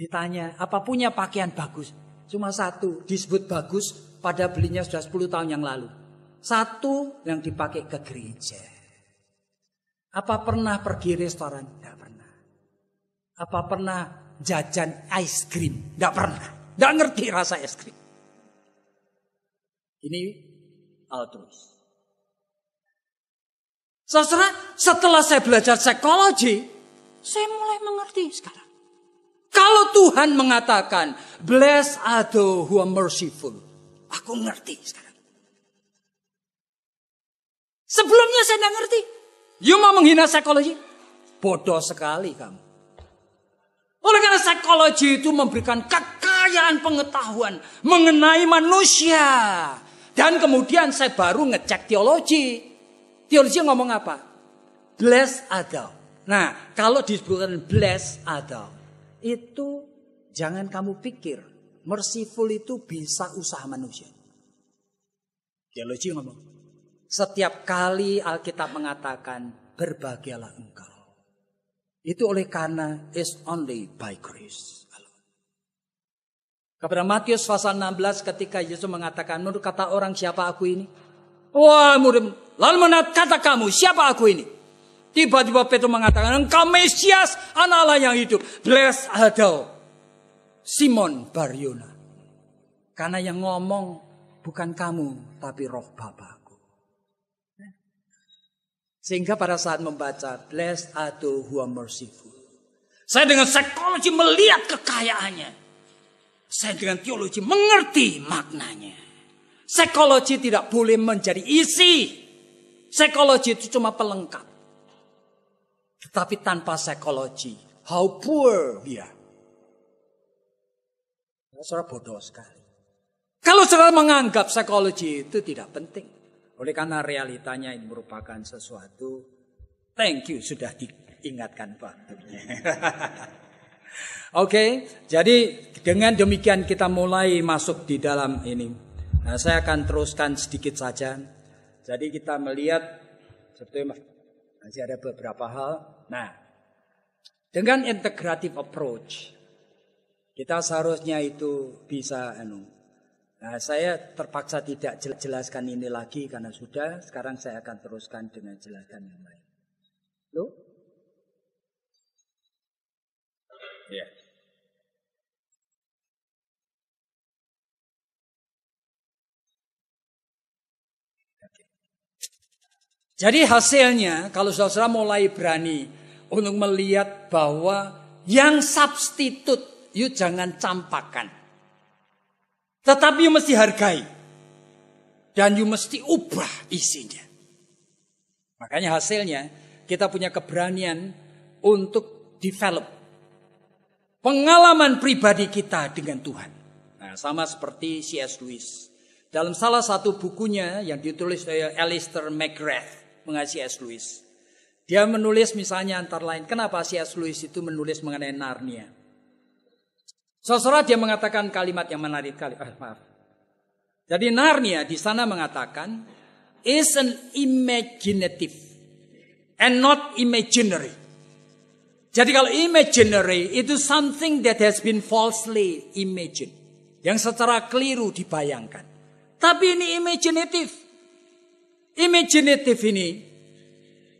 Speaker 1: Ditanya, apa punya pakaian bagus? Cuma satu, disebut bagus, pada belinya sudah 10 tahun yang lalu. Satu yang dipakai ke gereja. Apa pernah pergi restoran? Tidak pernah. Apa pernah jajan ice cream? Tidak pernah. Tidak ngerti rasa es krim. Ini altruis. Saudara, setelah saya belajar psikologi, saya mulai mengerti sekarang. Kalau Tuhan mengatakan, blessed are those who are merciful. Aku ngerti sekarang. Sebelumnya saya tidak ngerti. You mau menghina psikologi? Bodoh sekali kamu. Oleh karena psikologi itu memberikan kekayaan pengetahuan mengenai manusia. Dan kemudian saya baru ngecek teologi. Teologi ngomong apa? Blessed are thou. Nah, kalau disebutkan blessed are thou, itu jangan kamu pikir merciful itu bisa usaha manusia. Teologi ngomong, setiap kali Alkitab mengatakan berbahagialah engkau, itu oleh karena it's only by grace. Kepada Matius pasal 16 ketika Yesus mengatakan, menurut kata orang siapa aku ini? Wah, lalu menurut kata kamu siapa aku ini? Tiba-tiba Petrus mengatakan, engkau Mesias, anak Allah yang hidup. Blessed are thou, Simon Bar-Yona. Karena yang ngomong bukan kamu, tapi roh Bapakku. Sehingga pada saat membaca, blessed are those who are merciful. Saya dengan psikologi melihat kekayaannya. Saya dengan teologi mengerti maknanya. Psikologi tidak boleh menjadi isi. Psikologi itu cuma pelengkap. Tetapi tanpa psikologi, how poor dia. Saudara bodoh sekali. Kalau saudara menganggap psikologi itu tidak penting. Oleh karena realitanya ini merupakan sesuatu. Thank you sudah diingatkan Pak. Oke, jadi dengan demikian kita mulai masuk di dalam ini. Nah, saya akan teruskan sedikit saja. Jadi kita melihat sebetulnya masih ada beberapa hal. Nah, dengan integrative approach kita seharusnya itu bisa Nah, saya terpaksa tidak jelaskan ini lagi karena sudah. Sekarang saya akan teruskan dengan jelaskan yang lain. Loh? Ya. Jadi hasilnya kalau saudara mulai berani untuk melihat bahwa yang substitute, you jangan campakkan. Tetapi you mesti hargai. Dan you mesti ubah isinya. Makanya hasilnya kita punya keberanian untuk develop pengalaman pribadi kita dengan Tuhan. Nah, sama seperti C.S. Lewis. Dalam salah satu bukunya yang ditulis oleh Alistair McGrath mengenai C.S. Lewis. Dia menulis misalnya antara lain, kenapa C.S. Lewis itu menulis mengenai Narnia. Saudara dia mengatakan kalimat yang menarik kali. Maaf. Jadi Narnia di sana mengatakan is an imaginative and not imaginary. Jadi kalau imaginary itu something that has been falsely imagined, yang secara keliru dibayangkan. Tapi ini imaginative. Imaginative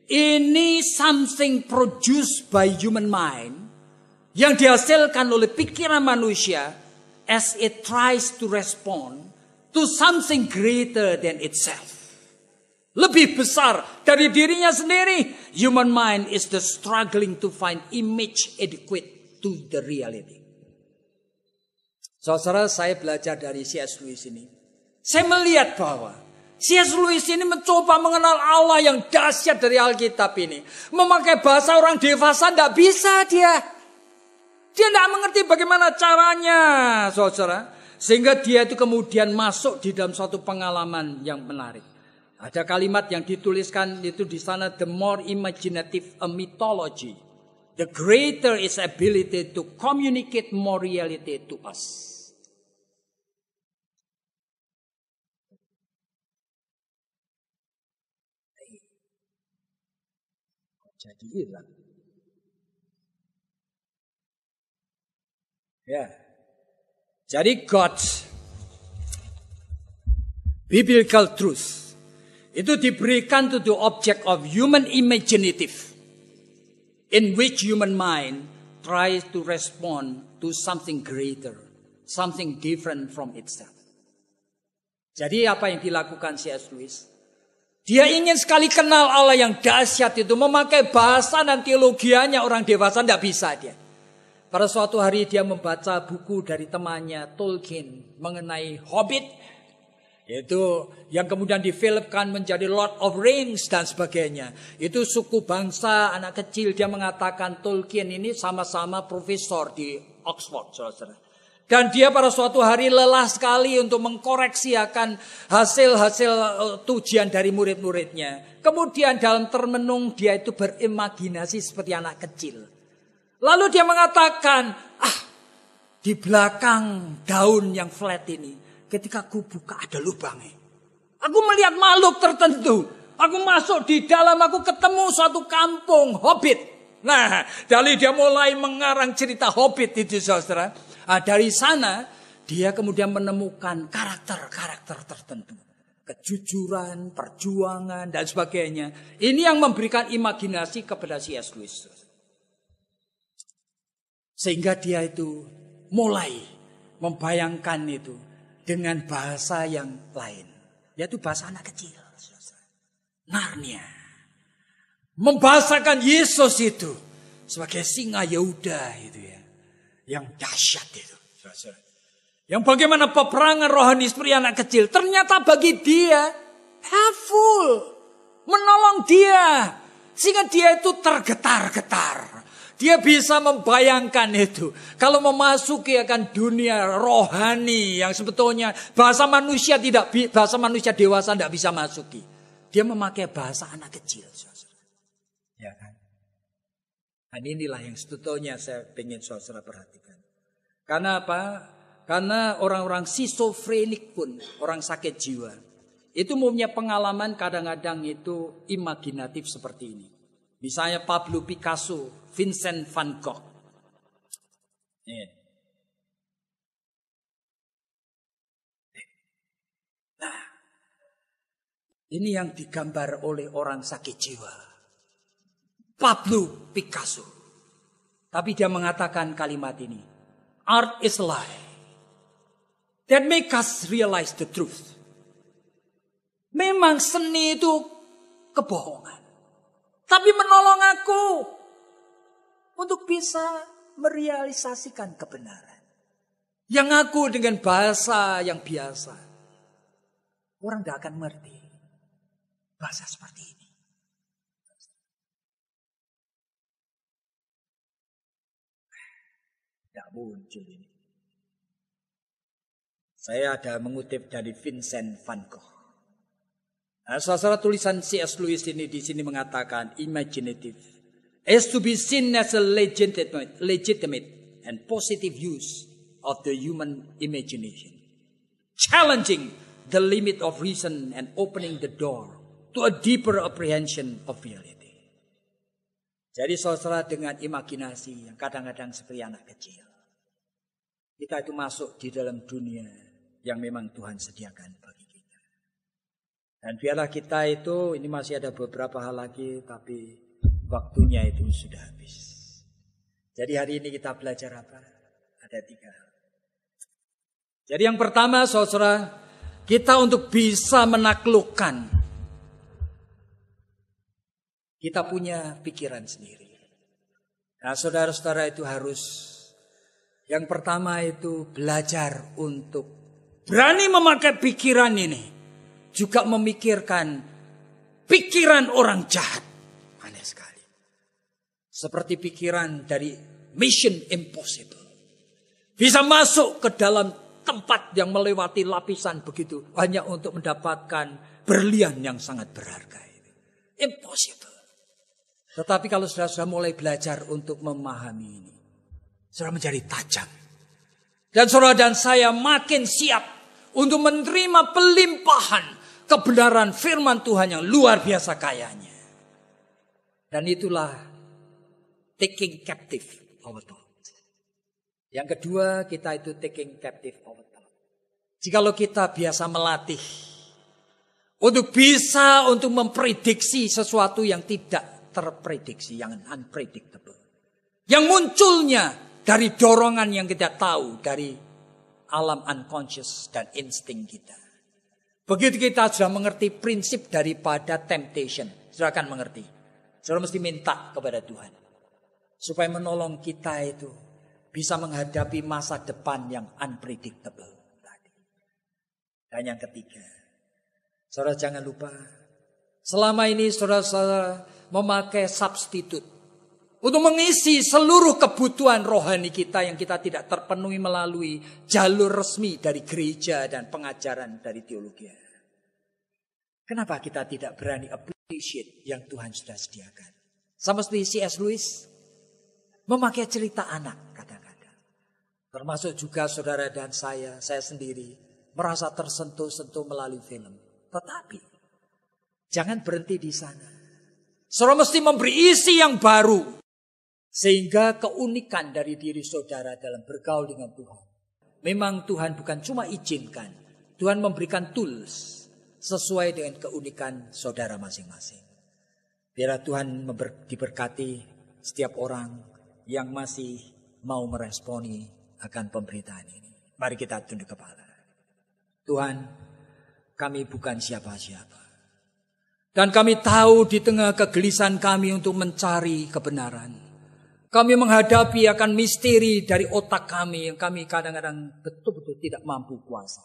Speaker 1: ini something produced by human mind yang dihasilkan oleh pikiran manusia as it tries to respond to something greater than itself. Lebih besar dari dirinya sendiri. Human mind is the struggling to find image adequate to the reality. Saudara, saya belajar dari C.S. Lewis ini. Saya melihat bahwa C.S. Lewis ini mencoba mengenal Allah yang dahsyat dari Alkitab ini. Memakai bahasa orang dewasa tidak bisa dia. Dia tidak mengerti bagaimana caranya, saudara. Sehingga dia itu kemudian masuk di dalam suatu pengalaman yang menarik. Ada kalimat yang dituliskan itu di sana, the more imaginative a mythology, the greater its ability to communicate more reality to us. Jadi hilang. Ya. Jadi God's biblical truth itu diberikan to the object of human imaginative, in which human mind tries to respond to something greater, something different from itself. Jadi apa yang dilakukan C.S. Lewis? Dia ingin sekali kenal Allah yang dahsyat itu, memakai bahasa dan teologianya orang dewasa tidak bisa dia. Pada suatu hari dia membaca buku dari temannya Tolkien mengenai Hobbit, yaitu yang kemudian difilmkan menjadi Lord of Rings dan sebagainya. Itu suku bangsa anak kecil, dia mengatakan Tolkien ini sama-sama profesor di Oxford, saudara. Dan dia pada suatu hari lelah sekali untuk mengkoreksi akan hasil-hasil ujian dari murid-muridnya. Kemudian dalam termenung dia itu berimajinasi seperti anak kecil. Lalu dia mengatakan, di belakang daun yang flat ini, ketika aku buka ada lubangnya. Aku melihat makhluk tertentu. Aku masuk di dalam, aku ketemu suatu kampung Hobbit. Nah, dari dia mulai mengarang cerita Hobbit itu, saudara. Dari sana, dia kemudian menemukan karakter-karakter tertentu. Kejujuran, perjuangan, dan sebagainya. Ini yang memberikan imajinasi kepada C.S. Lewis. Sehingga dia itu mulai membayangkan itu. dengan bahasa yang lain. Yaitu bahasa anak kecil. Narnia. Membahasakan Yesus itu sebagai singa Yehuda itu ya. Yang dahsyat itu. Yang bagaimana peperangan rohani seperti anak kecil. Ternyata bagi dia helpful. Menolong dia. Sehingga dia itu tergetar-getar. Dia bisa membayangkan itu. Kalau memasuki akan dunia rohani yang sebetulnya bahasa manusia dewasa tidak bisa masuki. Dia memakai bahasa anak kecil. Ya kan? Dan inilah yang sebetulnya saya ingin saudara perhatikan. Karena apa? Karena orang-orang schizofrenik pun, orang sakit jiwa, itu mempunyai pengalaman kadang-kadang itu imaginatif seperti ini. Misalnya Pablo Picasso, Vincent van Gogh. Nah, ini yang digambar oleh orang sakit jiwa. Pablo Picasso. Tapi dia mengatakan kalimat ini. Art is a lie that make us realize the truth. Memang seni itu kebohongan. Tapi menolong aku untuk bisa merealisasikan kebenaran. Yang aku dengan bahasa yang biasa. Orang tidak akan mengerti bahasa seperti ini. Tidak muncul ini. Saya ada mengutip dari Vincent van Gogh. Nah, salah tulisan C.S. Lewis ini di sini mengatakan imaginative is to be seen as a legitimate and positive use of the human imagination, challenging the limit of reason and opening the door to a deeper apprehension of reality. Jadi saudara dengan imajinasi yang kadang-kadang seperti anak kecil, kita itu masuk di dalam dunia yang memang Tuhan sediakan bagi kita. Dan biarlah kita itu, ini masih ada beberapa hal lagi, tapi waktunya itu sudah habis. Jadi hari ini kita belajar apa? Ada 3 hal. Jadi yang pertama saudara, kita untuk bisa menaklukkan, kita punya pikiran sendiri. Nah saudara-saudara itu harus, yang pertama itu belajar untuk berani memakai pikiran ini. Juga memikirkan pikiran orang jahat. Aneh sekali. Seperti pikiran dari Mission Impossible. Bisa masuk ke dalam tempat yang melewati lapisan begitu. Hanya untuk mendapatkan berlian yang sangat berharga. Impossible. Tetapi kalau sudah mulai belajar untuk memahami ini. Sudah menjadi tajam. Dan saudara dan saya makin siap untuk menerima pelimpahan kebenaran firman Tuhan yang luar biasa kayanya. Dan itulah taking captive our thought. Yang kedua, kita itu taking captive our thought. Jikalau kita biasa melatih untuk bisa untuk memprediksi sesuatu yang tidak terprediksi, yang unpredictable. Yang munculnya dari dorongan yang kita tahu dari alam unconscious dan insting kita. Begitu kita sudah mengerti prinsip daripada temptation, sudah akan mengerti. Sudah mesti minta kepada Tuhan. Supaya menolong kita itu bisa menghadapi masa depan yang unpredictable tadi. Dan yang ketiga, saudara jangan lupa, selama ini saudara memakai substitute untuk mengisi seluruh kebutuhan rohani kita yang kita tidak terpenuhi melalui jalur resmi dari gereja dan pengajaran dari teologi. Kenapa kita tidak berani appreciate yang Tuhan sudah sediakan? Sama seperti C.S. Lewis memakai cerita anak kadang-kadang. Termasuk juga saudara dan saya sendiri merasa tersentuh-sentuh melalui film. Tetapi jangan berhenti di sana. Saudara mesti memberi isi yang baru. Sehingga keunikan dari diri saudara dalam bergaul dengan Tuhan. Memang Tuhan bukan cuma izinkan. Tuhan memberikan tools sesuai dengan keunikan saudara masing-masing. Biarlah Tuhan diberkati setiap orang yang masih mau meresponi akan pemberitaan ini. Mari kita tunduk kepala.
Speaker 2: Tuhan, kami bukan siapa-siapa. Dan kami tahu di tengah kegelisahan kami untuk mencari kebenaran. Kami menghadapi akan misteri dari otak kami yang kami kadang-kadang betul-betul tidak mampu kuasa.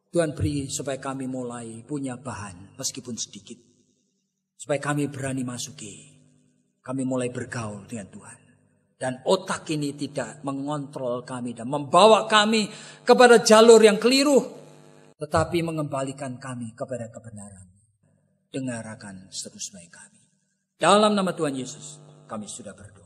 Speaker 2: Tuhan beri supaya kami mulai punya bahan meskipun sedikit. Supaya kami berani masuki. Kami mulai bergaul dengan Tuhan. Dan otak ini tidak mengontrol kami dan membawa kami kepada jalur yang keliru. Tetapi mengembalikan kami kepada kebenaran. Dengarkan seterusnya kami. Dalam nama Tuhan Yesus kami sudah berdoa.